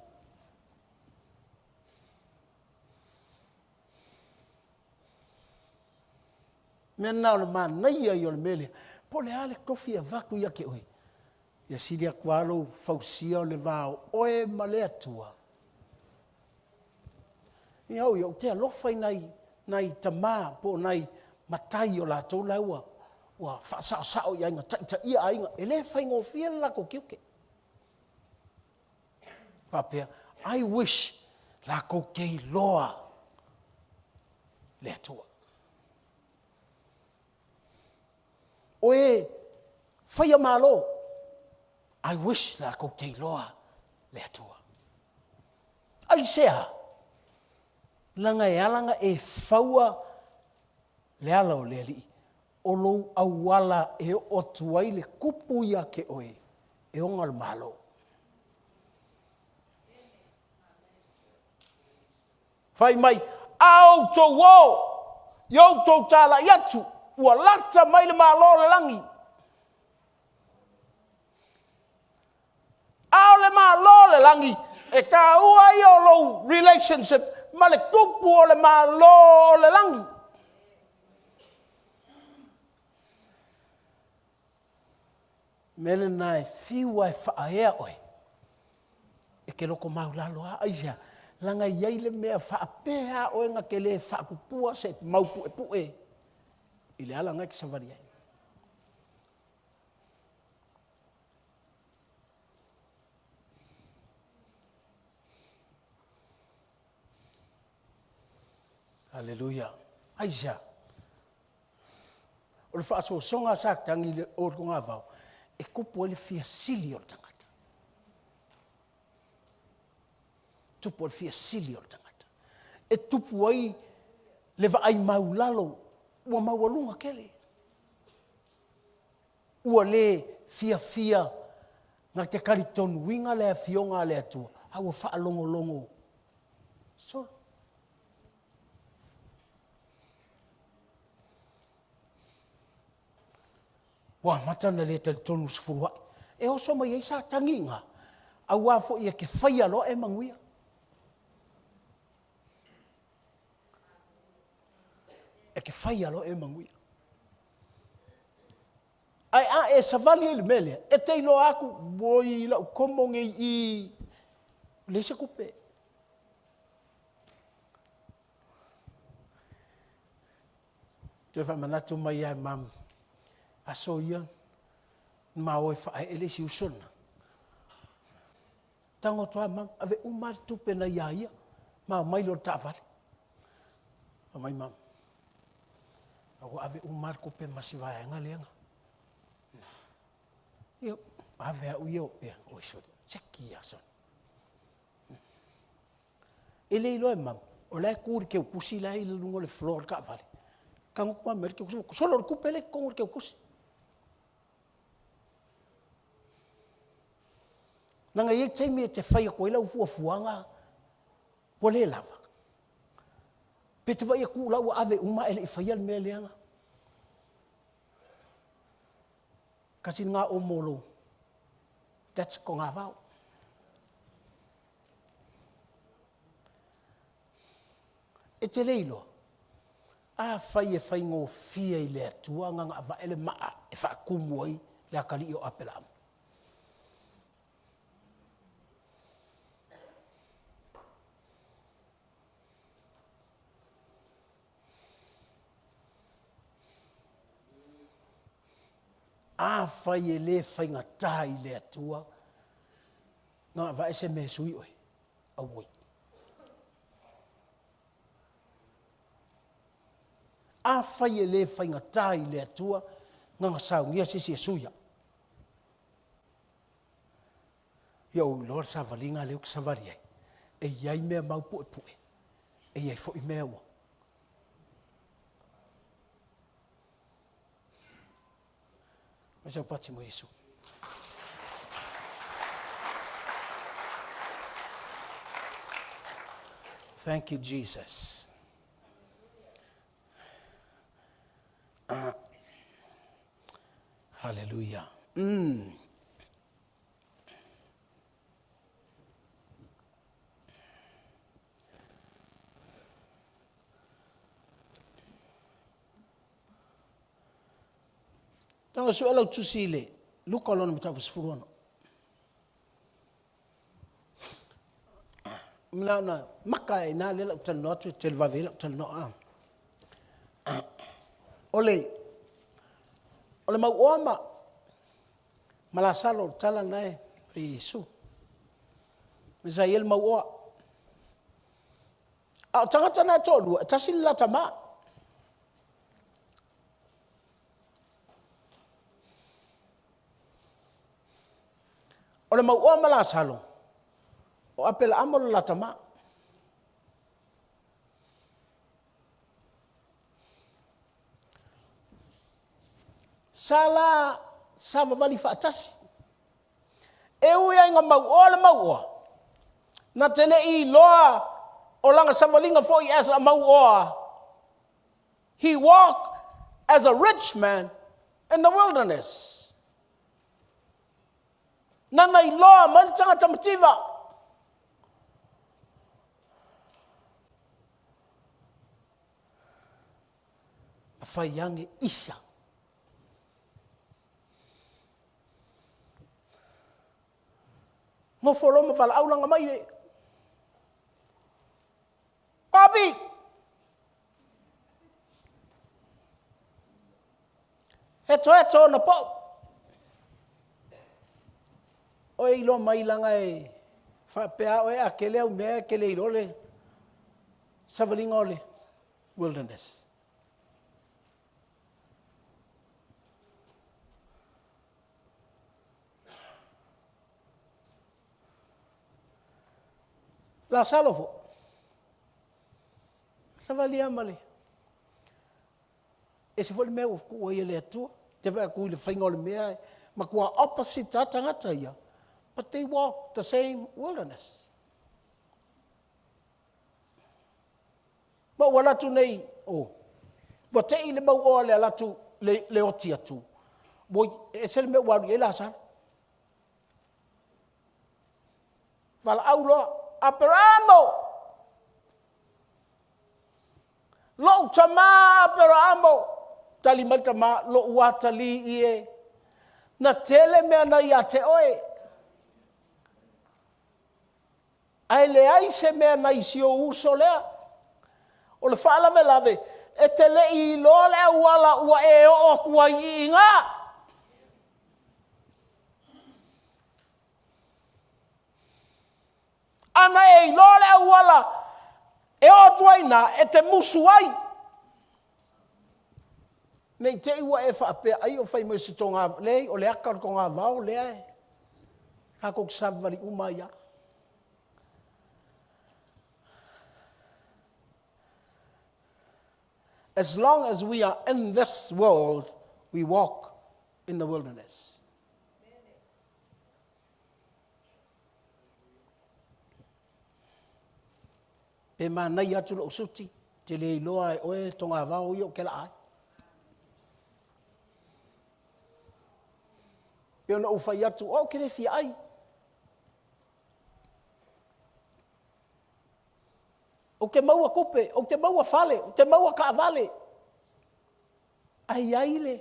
Mena o man nei yo le mele. Po le ale kofi e vaku ia ke oi. Ia siria kwalo fausia le vao oe male atua. Ia o yo te alofa nai tama po nai matai o la tau laua. Wa fa o ia inga ta ia ainga ele fai ngo fia la ko kiuke. Papea, I wish la ko kei loa le atua. Oe, whaia malo. I wish la ko kei loa le atua. Ai sea, langa e alanga e whaua le ala o le ali. O lou awala e o tuai le kupu ia ke oe. E onga le malo. Whai mai, au to wo, yo to tala yatu. Ua lata mai le malo le langi. Au le malo le langi. E ka ua i o lou relationship. Ma le kupu o le malo le langi. Mele nai fiwa e whaea oe. E ke loko maulalo a aisia. Langa iai le mea whaapea oe nga ke le whaakupua se maupu e pue. I le ala ngai ki savari ai. Hallelujah. Aisia. O le whaaso songa sa tangi le o ko ngā vau. E kupu le fia sili o le tangata. Tupu o le fia sili o le tangata. E tupu ai le vaai maulalo ua maualunga kele. Ua le fia nga te karitonu winga le fionga le atua. Aua wha longo. So, wa matana le te tonu sfurua. E oso mai ei sa tanginga. Au wafo ia ke whaia lo e manguia. E ke whaia lo e manguia. Ai a e savali ele mele. E te ilo aku boi la komonge i le se kupe. Te wha manatu mai ai mam. Aso ia, ma oe whae ele si usona. Tango toa mam, ave umar tupe na ia, ma mailo ta avare. Amai mam. Awa ave umar kupe masiwaya nga leanga. Io, ave a uio, oi so, seki ya son. Ele ilo e mam, o lai kuri ke ukusi lai le lungo le flor ka avare. Kango kwa mer ke ukusi, solo kupe le kongur ke ukusi. Nanga ye taimi te whaia koe lau fuafuanga po le lava. Pe te whaia ku lau ave uma ele i whaia le mea leanga. Kasi ngā o molo. That's ko ngā vau. E te leilo. A whaia whaingo fia i le atua nganga ava ele maa e whaakumu ai le akali o apela amu. A whai e le whainga tai le atua, ngā wa ese me sui oi, a woi. A whai e le whainga tai le atua, ngā saungia sisi e suia. Iau lor sa valinga leo ki savari ai, e iai mea mau pue pue, e iai fo i mea ua. Mas pati mo Yesu. Thank you, Jesus. Hallelujah. Tanga suela utusile, luka lona mitapu sifuruano. Mna maka ina lela utal notu telvavela utal no Ole mauoma malasalo tala nae Yesu. Misael mauoa. A tangata na tolu, tasil la tama. Ole mauoa malasalo. O apela amolo la tama. Sala sama bali fatas. Eu ia nga mauoa. Na tele I loa o langa samalinga foi as a mauoa. He walked as a rich man in the wilderness. Nanga I loa mantanga tamativa. Fayange isa. mo folo mo fala aula ngamai le papi eto na po oi lo mai langa e fa pea oi akele o me akele irole savalingole wilderness la salofo savalia male e se foi meu ko ele atua te vai ku le fainga le mea ma ku opposite tangata ia but they walk the same wilderness but wala tu nei but te ile ba o le la tu le otia tu boy e se me wa ele sa fala aulo Abramo lo tama Abramo tali matama lo watali ie na tele me na ia te oe ai le ai se me na isio uso lea o le fala me lave e tele I lo le wala ua e o kua inga ana e lole wala e o tuaina e te musu ai nei te iwa e fa pe ai o fai mo se tonga le o le aka ko nga vau le ai ka ko savari umaya as long as we are in this world we walk in the wilderness e manai atu lo suti te le iloa e oe tonga vau i o ke la ai. Pe ona ufai atu o ke le fi ai. O ke maua kope, o ke maua fale, o ke maua ka vale. Ai ai le.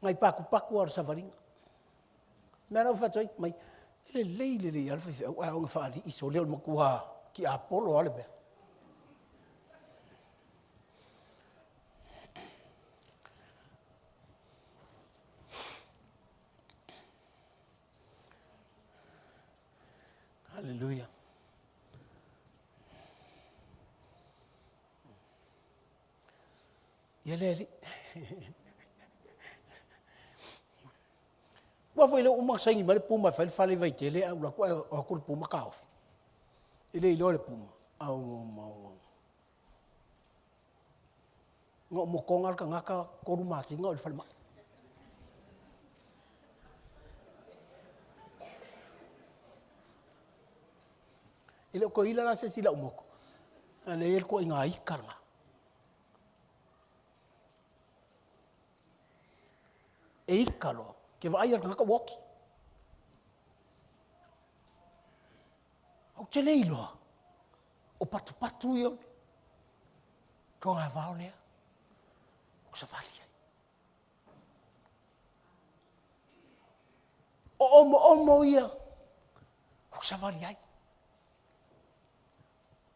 Ngai paku ar savaringa. Mera ufatoi mai. Le leile le alfa fe o nga fa di iso le makua ki apolo ale be hallelujah yele wa foi le uma sangi male puma fale vai tele a la ko ko puma kaof ele ile le puma au mau ngo mo kongal ka ngaka ko ruma ti ngo le falma ile ko ila la se sila umoko ale el ko ngai karma e ikalo ke vai al ngaka woki o te leilo o patu yo ko nga vau le o sa vali o mo ia o sa vali ai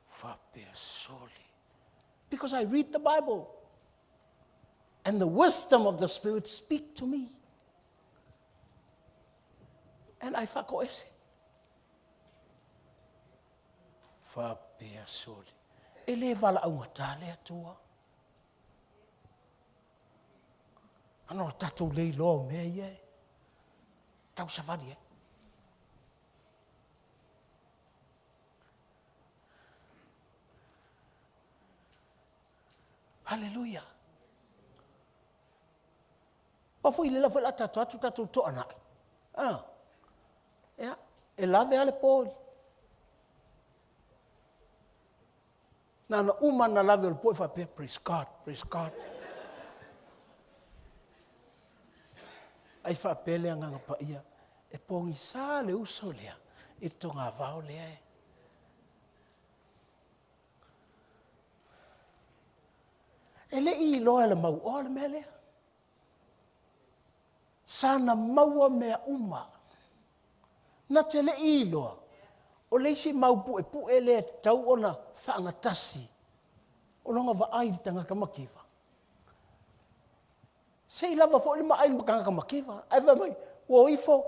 fa persole because I read the Bible and the wisdom of the Spirit speak to me. And I fako ese. Fa pea soli. Ele vala au matale atua. Ano tatou lei lo me ye. Tau savani e. Hallelujah. Wa foi le la foi la tatou to ana. Ja, e lave ale poli. Na uma na lave ale poli fa pe praise God. Ai fa pele anga pa ia. E pongi sa le uso lea. E tonga vau lea e. E le I loa le mau ole me lea. Sana maua mea uma. Na te le iloa. O leisi mau pu e le tau ona whaangatasi. O longa wa ai tanga ka makiwa. Sei lava fo le mai makanga ka makiwa. Ai va mai, o ifo,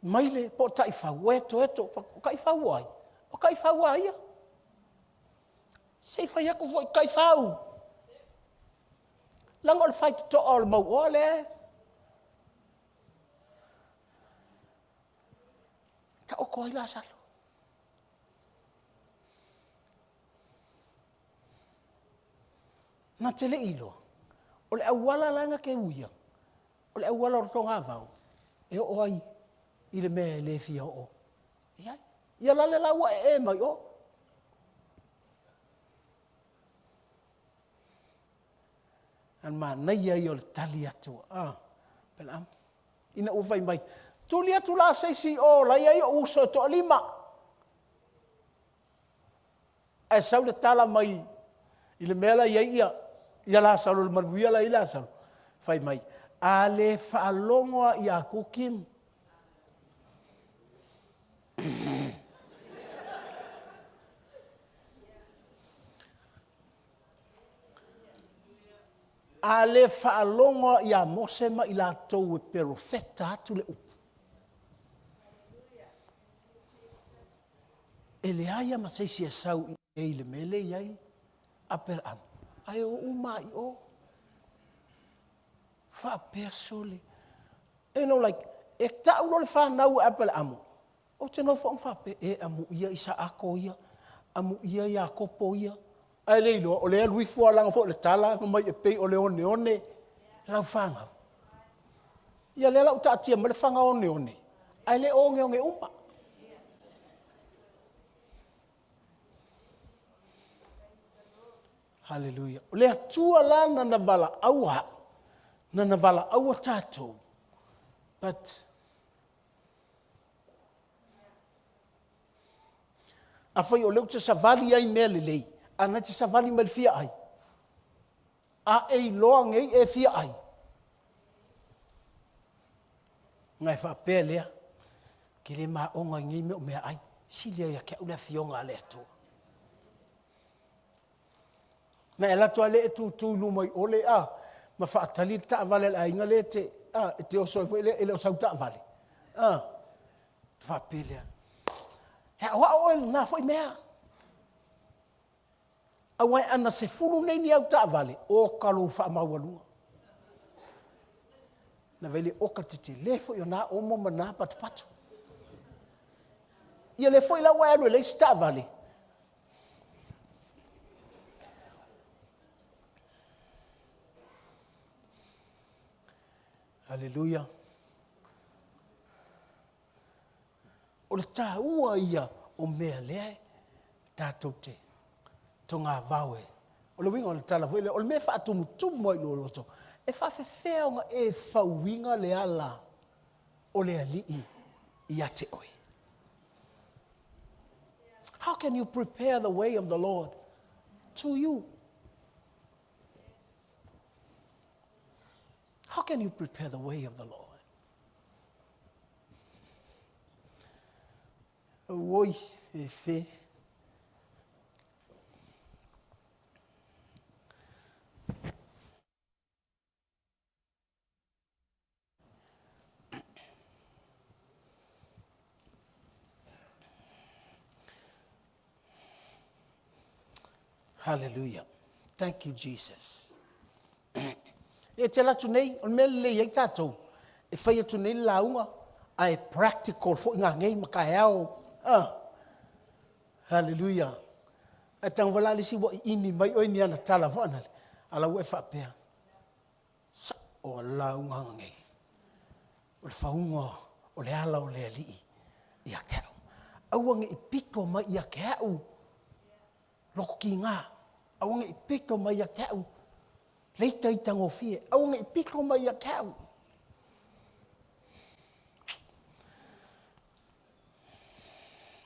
mai le po tai whau, eto, o kai whau ai. O kai whau ai ia. Sei whai ako fo i kai whau. Langa o le whai to o le mau o le. Ka o koi la salo. Na te le ilo. O le awala langa ke uia. O le awala o tonga vau. E o ai. I le mea le fia o. Ia la le laua e mai o. An ma nei ai o le tali atua. Pela am. Ina ufai mai. Tuli atu la seisi o la ia o uso to lima. E sau le tala mai. I le mea la ia. Ia la salo le manuia la ila salo. Fai mai. A le whaalongoa i a kukim. A le whaalongoa i a mosema i la tau e perofeta atu le upu. E le aia ma seisi e sau i e le mele iai. A per am. Ai o umai o. Fa persole. You know, like, e ta ulo le whanau apel amu. O te no fa pe e amu ia isa ako ia. Amu ia kopo ia. Ai le ilo, o le alui fua langa fo le tala, mai e pei o le one. Lau whanga. Ia le lau taatia ma le whanga one. Ai le onge uma. Hallelujah. O le atua lana na vala aua. Na vala aua tātou. But a whai o leu te savali ai mea lelei. Ana te savali mai fia ai. A ei loa ngei e fia ai. Ngai whapea lea. Ki le maa onga ngei mea o mea ai. Silia ia kia ula fionga le atua. Na e latua le e tūtūlu mai ole a. Ma whaatali ta vale la inga le te. E te oso e le o sau ta vale. Whapea lea. He oa oe nā whai mea. Awai ana se fulu nei ni au ta vale. O kalo wha maualua. Na vele oka te lefo i o nā omo ma nā patapatu. Ia le foi la wa anu le sta vale. Hallelujah. O le tā ua ia o mea lea tātou te tonga vawe. O le winga o le tala fwele, o le mea whaatumu tumu moi lo roto. E whawhewhea nga e whawinga le ala o le alii i ate oi. How can you prepare the way of the Lord to you? How can you prepare the way of the Lord? Oi, e fe. Hallelujah. Thank you, Jesus. E te latu nei, o mele le iei tātou. E whai atu nei launga, ai practical fo inga ngei maka heao. Hallelujah. E tang walali si wa ini mai oi ni ana tala fo anale. Ala ue whapea. Sa o launga ngei. O le whaunga, o le ala o le alii. Ia keo. Auange i piko mai ia keo. Loko ki ngā. Auange i piko mai ia keo. Leita i tango fie. Auange i piko mai ia keo.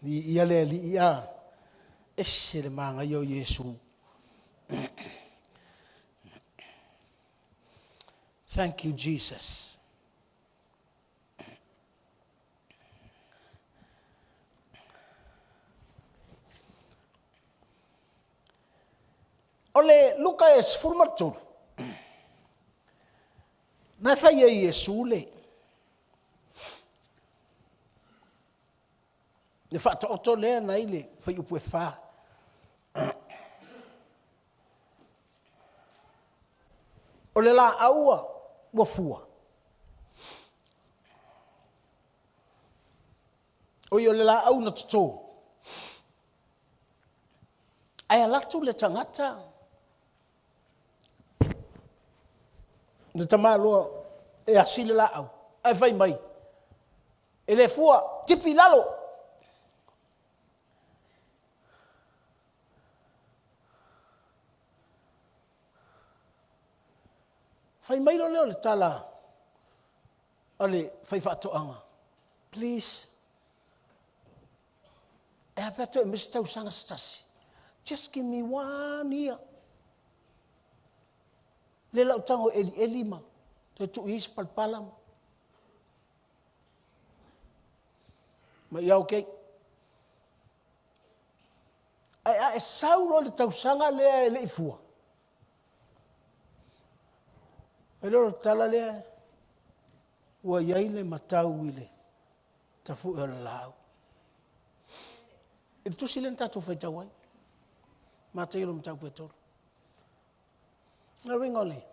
Ni ia le li ia. Ese le manga yo Yesu. Thank you, Jesus. le luka e sfurmaturu. Na fai e Yesu le. Ne fata oto lea na ile fai upu e fa. O le la aua mo fua. O yo le la au na tuto. Ai alatu le tangata. Ne tamaloa e asile la au. Ai vai mai. E le fua tipi lalo. Fai mai lo leo le tala. Ale fai fatoanga. Please. E apeto e mista usanga stasi. Just give me 1 year. Le lau tango eli ma. Te tu is palpalam. Ma ia okay. Ai saulo le tausanga le le ifua. E loro tala le ua iai le matau ile. Tafu e lau. E tu silen tatu fai tawai. Ma te ilo mtau petoro. Na ringole.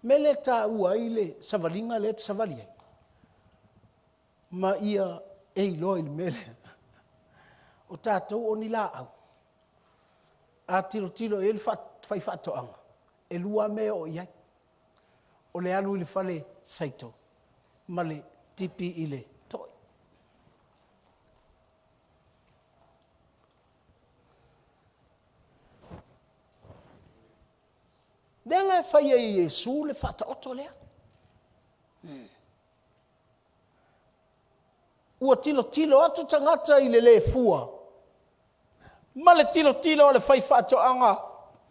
Mele ta ua ile savalinga le savalia. Ma ia e ilo il mele. O tatou o ni la au. A tilo e fai fatoanga. E lua me o iai. O le alu ili fale saito. Ma le tipi ile toi. Denga fai e Yesu le fata oto lea. Ua tilo atu tangata ile le fua. Ma le tilo le fai fatoanga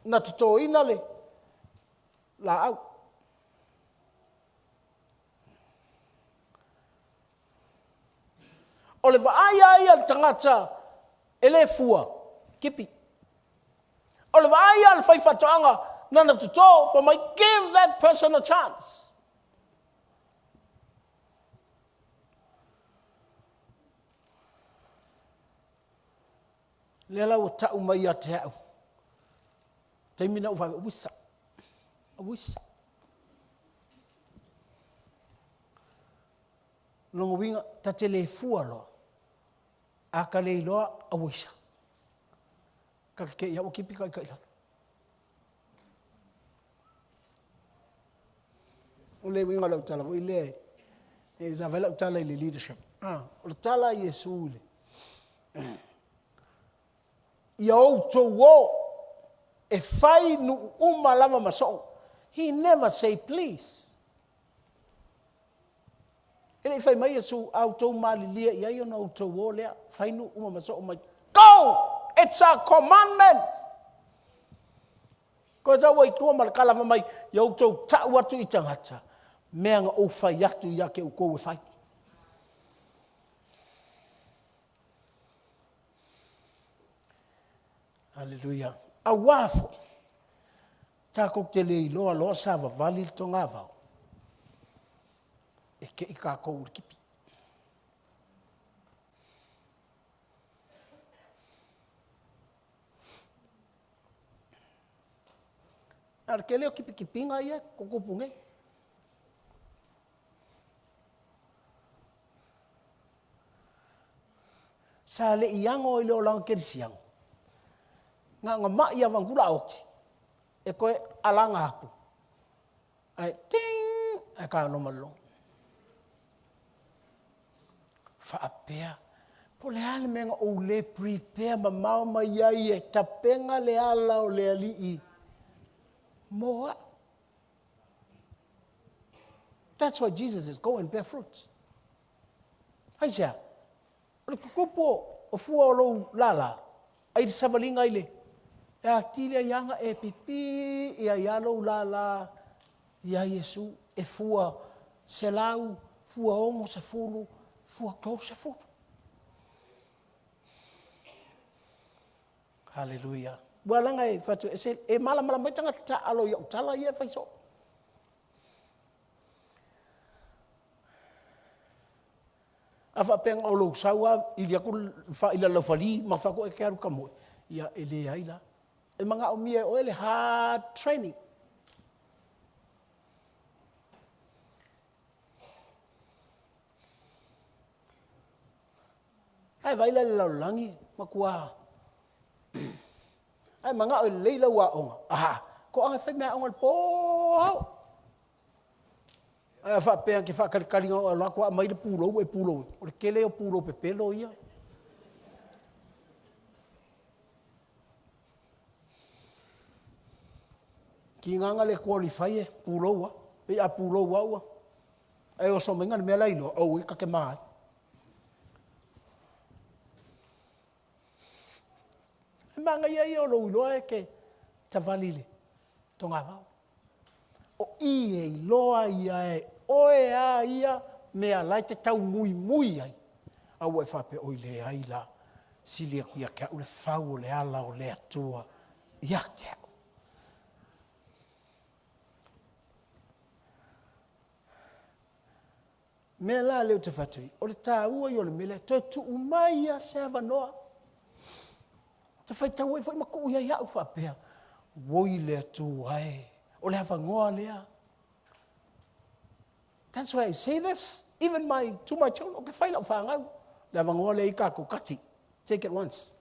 na tuto ina le. La au. O le vaaya le tangata ele fua kipi. O le vaaya le fai fatoanga nana tuto for my give that person a chance. Lela o tau mai a te au. Te mina o vai wisa. Wisa. Longo winga ta te le fua lo. A ka le iloa a wisa. Ka ke ia o kipi ka ila. O le winga lau tala. O ile e zavela o tala ile leadership. O le tala Yesu le. Ia outou o e fai nu uma lava maso. He never say please. Ele fai mai Yesu outou malilia ia ia no outou o lea fai nu uma maso mai. Go! It's a commandment. Ko za wai tua malakala mai ia outou ta watu i tangata. Mea nga o fai atu ia ke uko e fai. Hallelujah. A wafo. Ta ko te le loa loa sa va vali to nga va. E ke i ka ko kipi. Ar ke leo kipi kipinga ia ko ko punge. Sa le iango i leo lang kerisiang. Nga ma ia wangula oki. E koe alanga aku. Ai ting ai ka no malo. Fa apea. Po le ale menga o le prepare ma mau ma ia e tapenga le ala o le ali. Moa. That's why Jesus is go and bear fruit. Hai sia. O kupo o fua o lo lala. Ai savalinga ile. E atilia yanga e pipi ia yalo lala ia Yesu e fua se lau fua ongo se fulu fua kou se fulu Hallelujah. Bualanga e fatu e mala mai tanga ta alo ya utala ia faiso. Afa peng o lo sawa ilia ku fa ila lo fali ma fa ko e karu kamo ia ele aila. E manga o mie o ele hard training. Ai vai la langi makua. Ai manga o leila wa onga. Ko anga fai mea onga po. Ai fa pe ki fa kali o la ko mai le pulo e pulo. O le kele o pulo pe pelo ia. Ki nganga le qualify e pulo wa. E a pulo wa. Ai o so menga me la ilo o e ka ke mai. Manga ia o lo ilo e ke tavalile tonga vau. O ie iloa ia e oe a ia mea lai te tau mui ai. Au e whape o le ai la silia kuia kia ule whau o le ala o le atua. Ia kia. Mea la leo te whatui. O le tā ua i o le mele. Toi tu umai ia se avanoa. Te whai tau e whai mako ia ia u whapea. Woi le atu ai. O le hawa ngoa lea. That's why I say this. Even to my children. Okay, whai lau whangau. Le hawa ngoa le i kako kati. Take it once.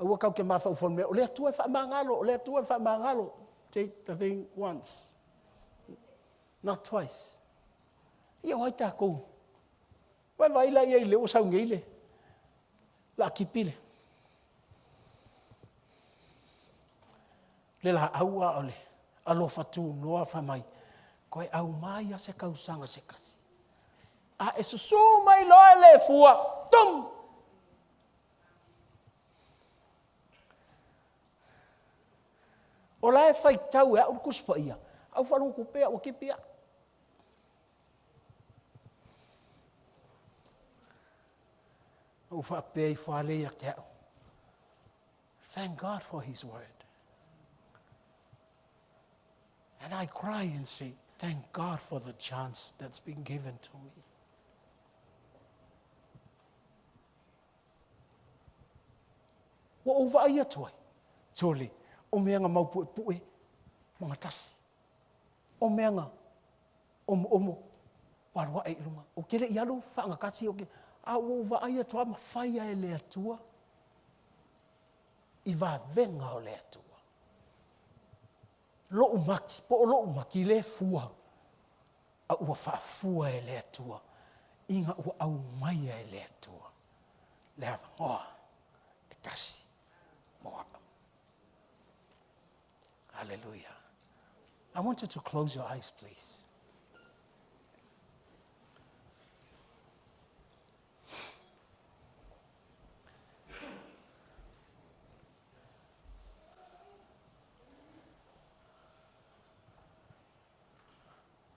Ua kau ke mawhau whon mea. O le atu e wha mangalo. O le atu e wha mangalo. Take the thing once. Not twice. Ia wai tākou. Wai waila ia i leo sau ngeile. La kipile. Le la aua ole, alo fatu noa whamai, koe au mai a se kausanga se kasi. A e susu mai loa le fua, tum! O la e whai tau e au kuspa ia, au whanong kupea o kipia. Au whapea i whale ia te au. Thank God for His word. And I cry and say, thank God for the chance that's been given to me. Wa uva ai atuai. Tole, o meanga maupu e pue, mga tasi. O meanga, omo, warua e ilunga. O kele i alu, whaanga kati, o kele, a uva ai atua, ma whaia e le atua. I va venga o le atua. Lo umaki, po lo umaki le fua. A ua whaafua e le atua. Inga ua au mai e le atua. Le hawa ngoa, e kasi, moa. Hallelujah. I want you to close your eyes, please.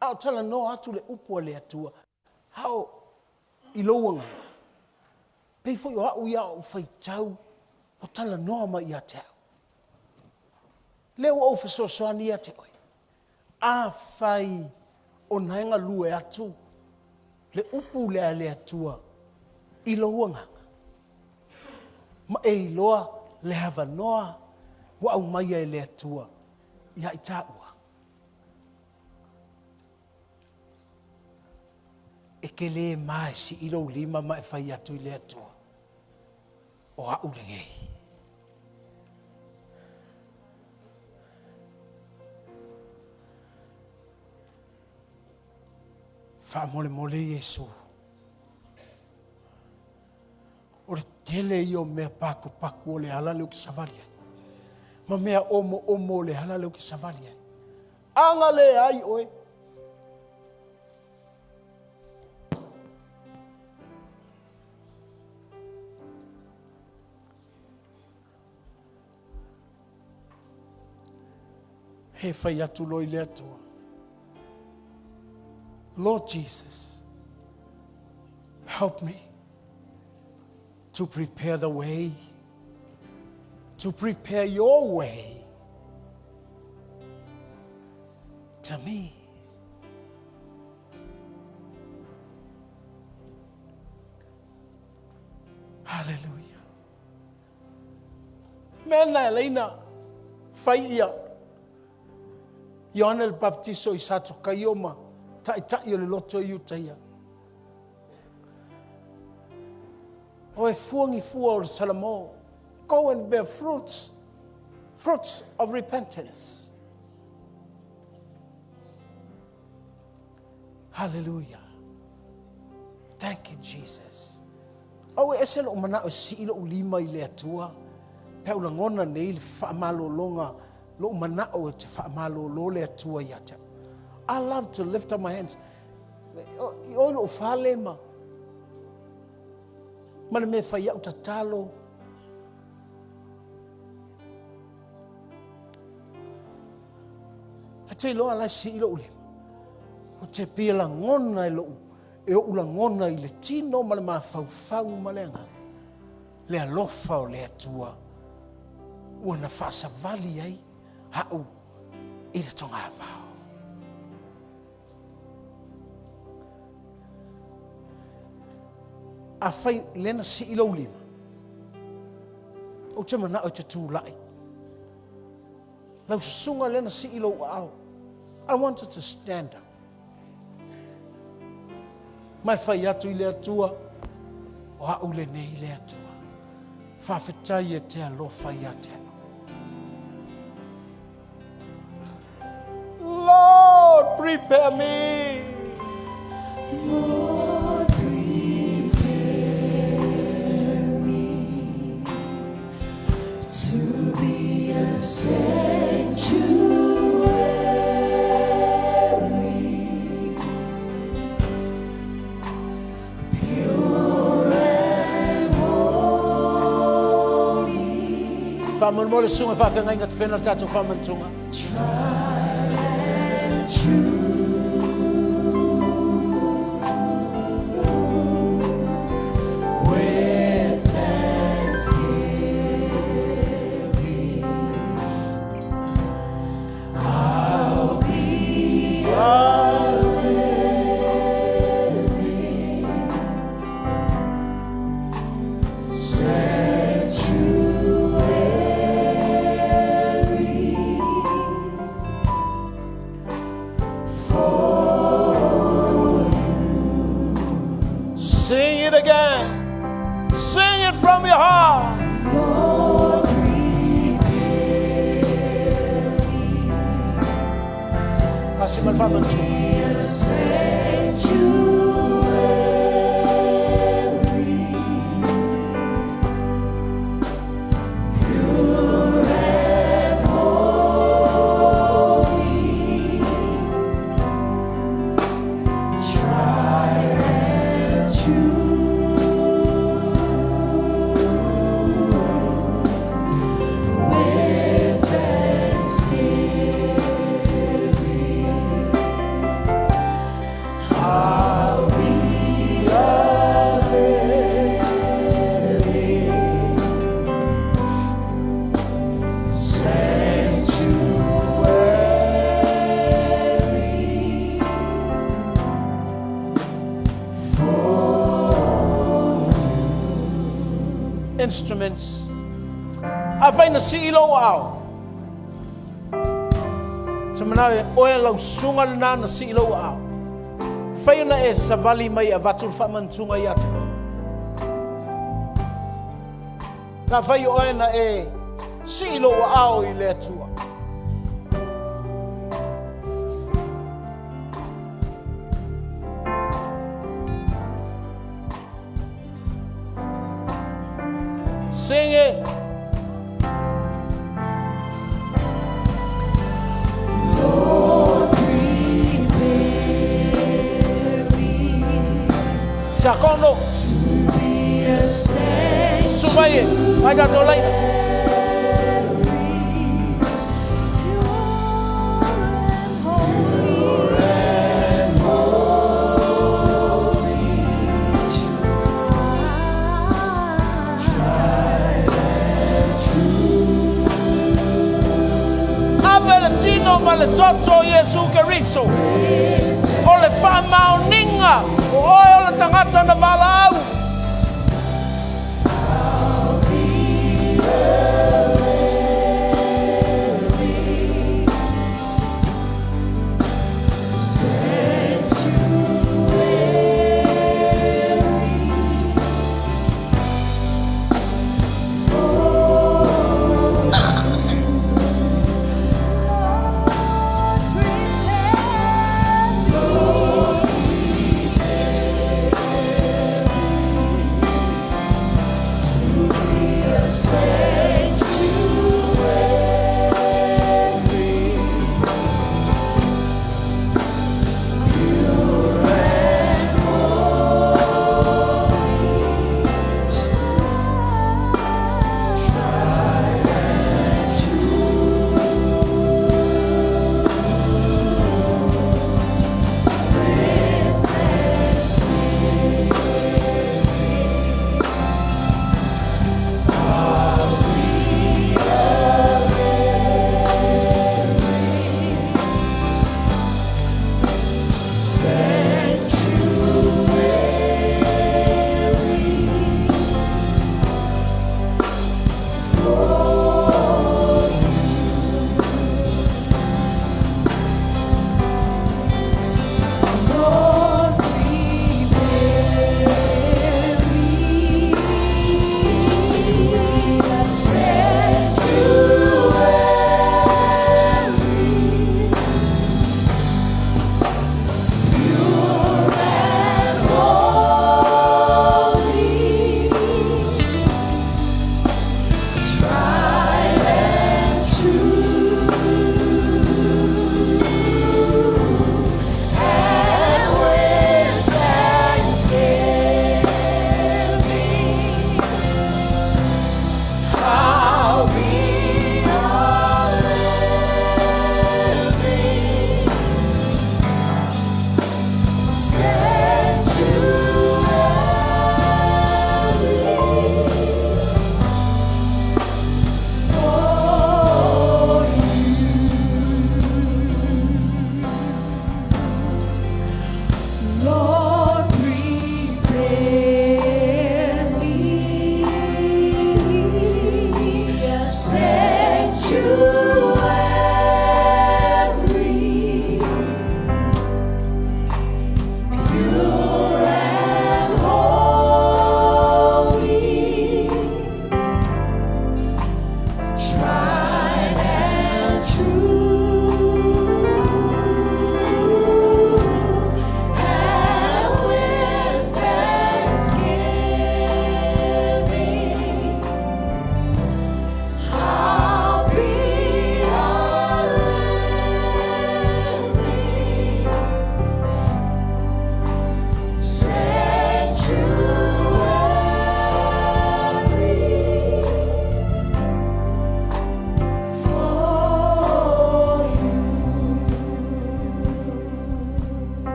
Au tala no atu le upu le atua. Hao i louanga. Pei fo yo au ia o fai tau. O tala no ma ia tau. Leo o fiso soani ia te oi. A fai o naenga lue atu. Le upu le atua. I louanga. Ma e iloa le hava noa. Wa au mai e le atua. Ia i taua. E ke le mai si ilo lima ma e whai atu i le atua. O a urengei. Wha mole Yesu. O le tele i o mea paku o le ala leo ki savalia. Ma mea omo le ala leo ki savalia. Anga le ai oe. He whai atu loi le atua. Lord Jesus, help me to prepare the way to prepare your way to me. Hallelujah. Mena Elena, faia. Ioana le baptiso I sato kaioma, tai o le loto I utaia. O e fuangi fua o le salamo. Go and bear fruits of repentance. Hallelujah. Thank you, Jesus. O e ese lo mana o si lo lima I le atua. Pe o ngona nei le whaamalolonga lo mana o te whaamalolo le atua ia te. I love to lift up my hands. O lo whalema. Mana me whai au tatalo. A te loa la si ilo ule. O te pia la ngona I lo. E o la ngona I le tino ma le mawhau malenga. Le alofa o le atua. Ua na whaasa vali ai. Hau. I le tonga avao. A whai lena si ilo ulima. O te mana o te tūlai. Lau sunga lena si ilo au. I wanted to stand up. Mai whai atu I le atua. O au le nei le atua. Whawhetai e te alofa I ate. Lord, prepare me. Lord, prepare me to be a sanctuary, pure and holy. Whamanmole sunga whawhenga inga te pena tato whamantunga. Tried and true. With thanksgiving, I'll be a living sanctuary for Sing it again. Sing it from your heart. Lord, prepare Asimal whamantunga. me a sanctuary, pure and holy, tried and true. With thanksgiving, I'll be a living sanctuary for Instruments. A whai na si ilo au. Te mana e oe lau sunga na na si ilo au. Whai na e savali mai a vatul whamantunga I ate. Ka whai oe na e si ilo au I le atua. Sing it. Lord, prepare me Chakono. to be a sanctuary, Sumaye. Vai da tolai. pure and holy, tried and true. ma le toto Yesu Keriso. O le whamauninga o oe o le tangata na VALAAU.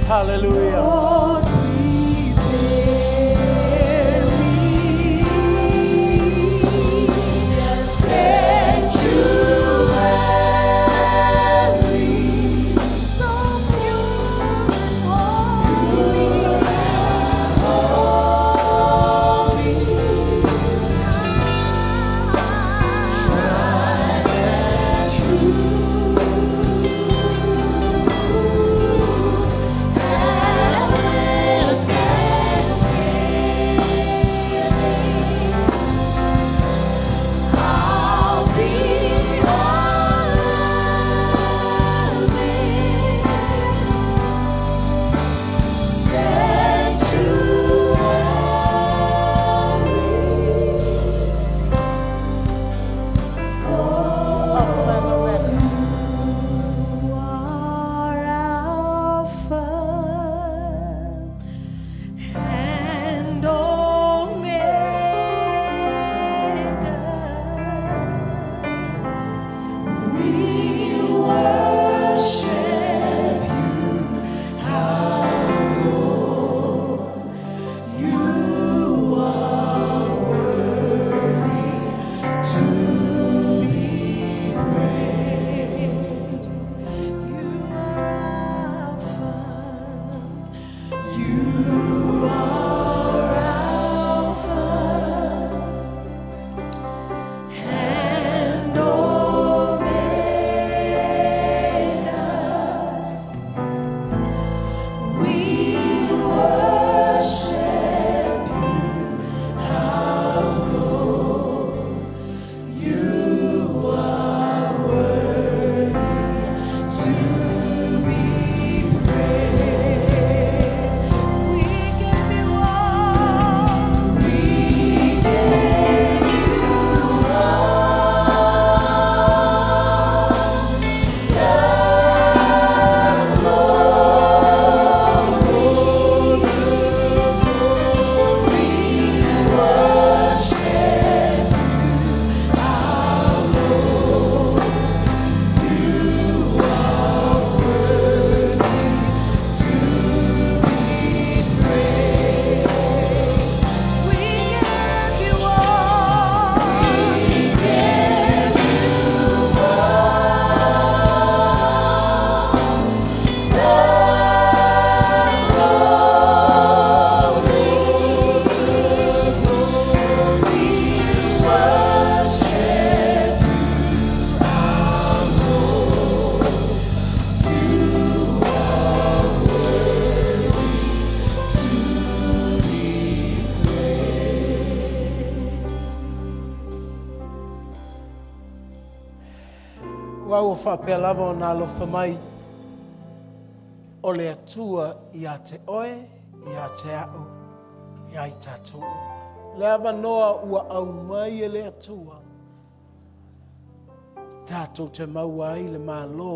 Hallelujah. Lord, prepare me a sanctuary, so pure and holy, tried and true. And o whapea lava o nā lofa mai o le atua I a te oe, I a te au, I a I tātou. Le ava noa ua au mai e le atua. Tātou te maua ai le mālo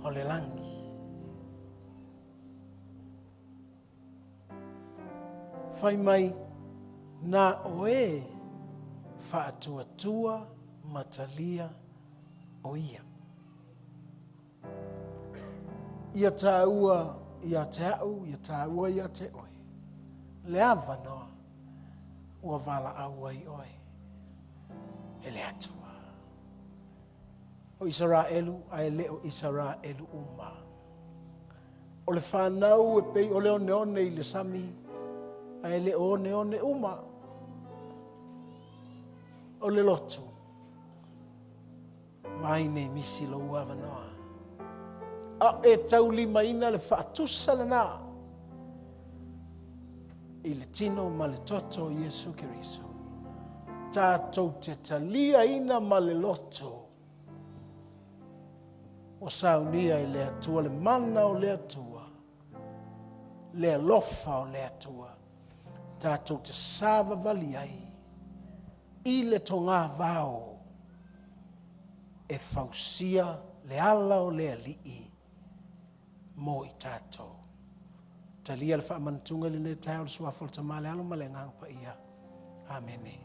o le langi. Whai mai nā oe whaatua matalia o ia. Ia tāua ia te au, ia tāua ia te oe. Le ava noa ua VALAAU ai oe. E le atua. O Israelu, ai leo Israelu uma. O le whanau e pei o leo neone I le sami, ai leo neone uma. O le lotu. Mai ne misi lo uava noa. A e tau lima ina le whaatusa lana. I le tino ma le toto Yesu Keriso. Tātou te talia ina ma le loto. O saunia I le atua, le mana o le atua. Le alofa o le atua. Tātou te sāva vali ai. I le tonga vao. E fausia le ala o le alii. Mo I tātou. Talia le whaamantunga le ne tai o le suafo le tamale alo ma le ngang pa ia. Amene.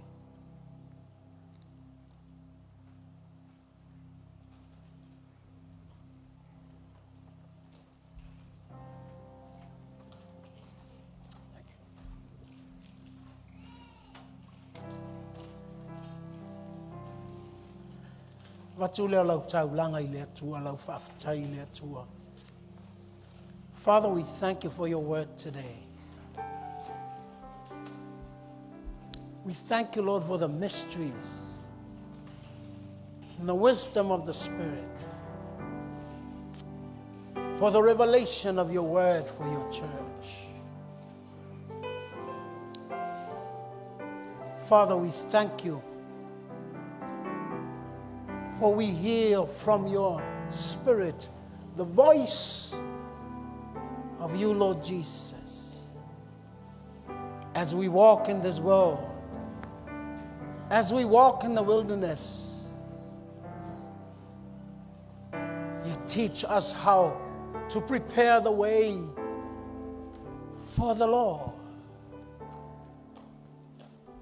Watu leo lau tau langa I le atua, lau whaafatai I le atua. Father, we thank you for your word today. We thank you, Lord, for the mysteries and the wisdom of the Spirit, for the revelation of your word for your church. Father, we thank you, for we hear from your Spirit the voice of you, Lord Jesus. As we walk in this world, as we walk in the wilderness, you teach us how to prepare the way for the Lord.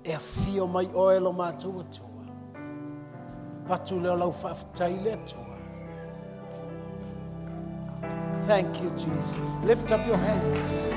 E fio mai oelo mātua tua. Patu leo lau whaafatai le tua. Thank you, Jesus. Lift up your hands.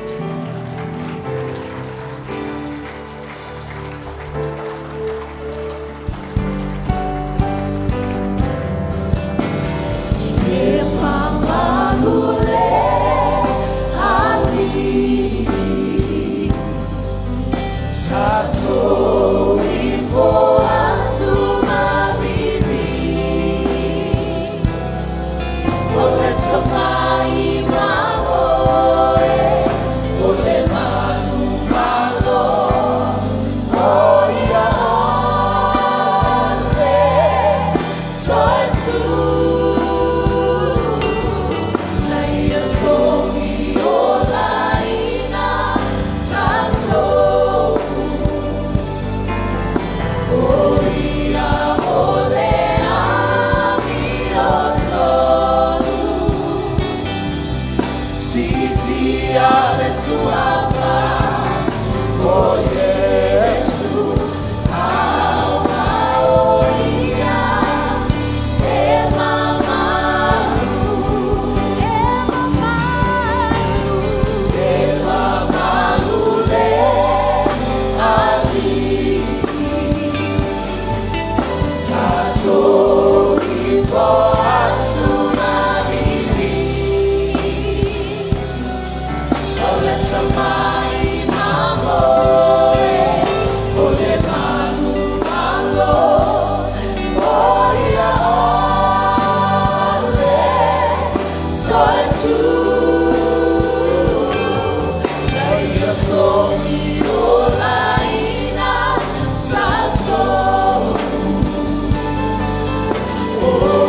Oh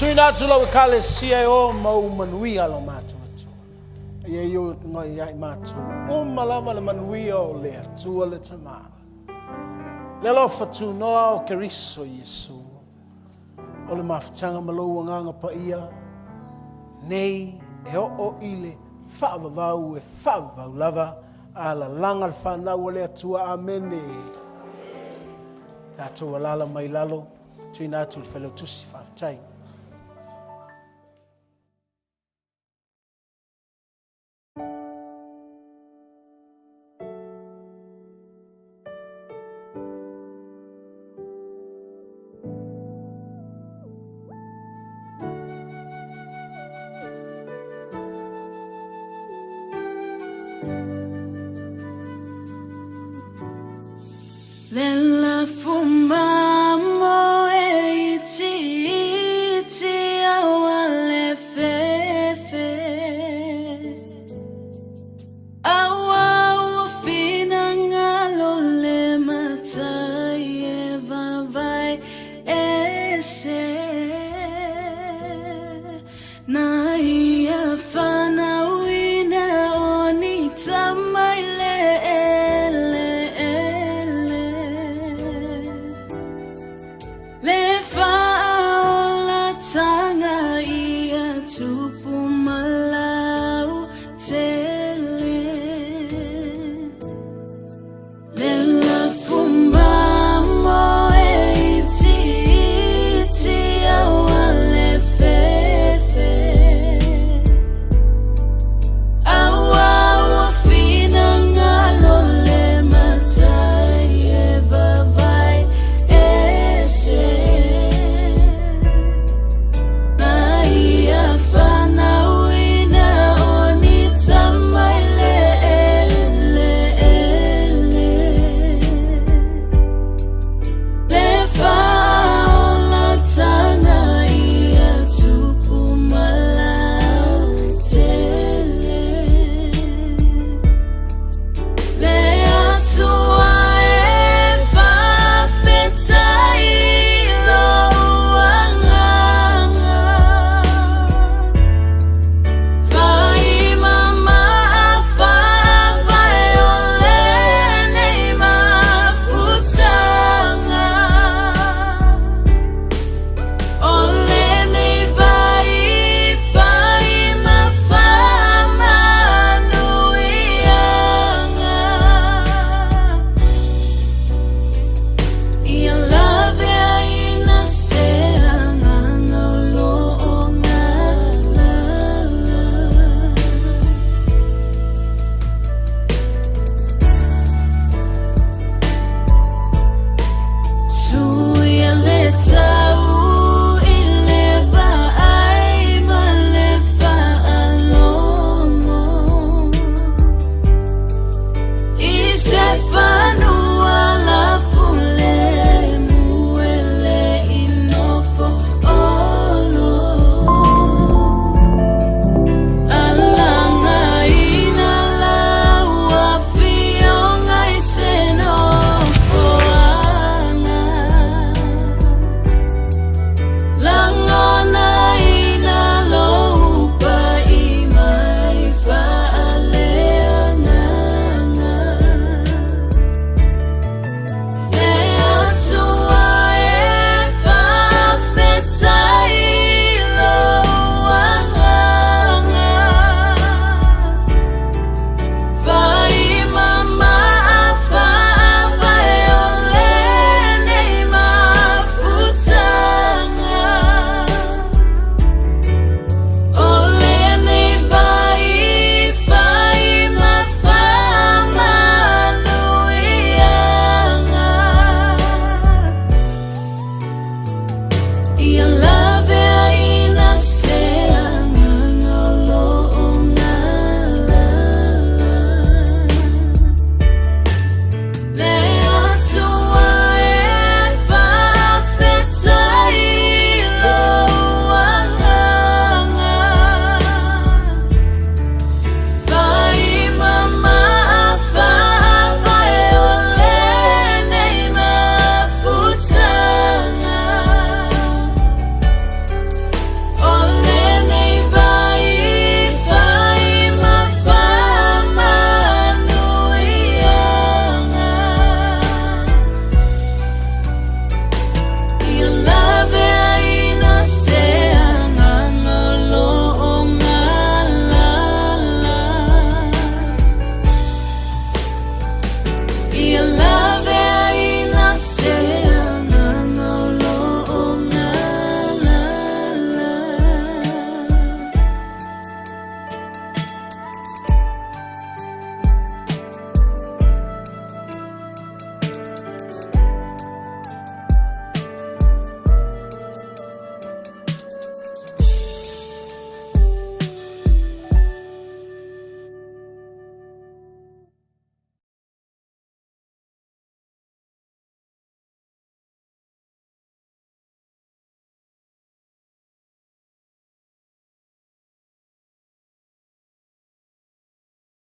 Tuina tu lau kale sia o mau manui alo matu atu. Ia yo ngai ai matu. O malama le manui o le tu le tama. Le lo fatu no o keriso Yesu. O le mafutanga malo nganga pa ia. Nei e o ile fa vau e fa vau lava ala langa fa na le atua amene. Tato walala mai lalo. Tuina tu felo tusi fa tai. Then la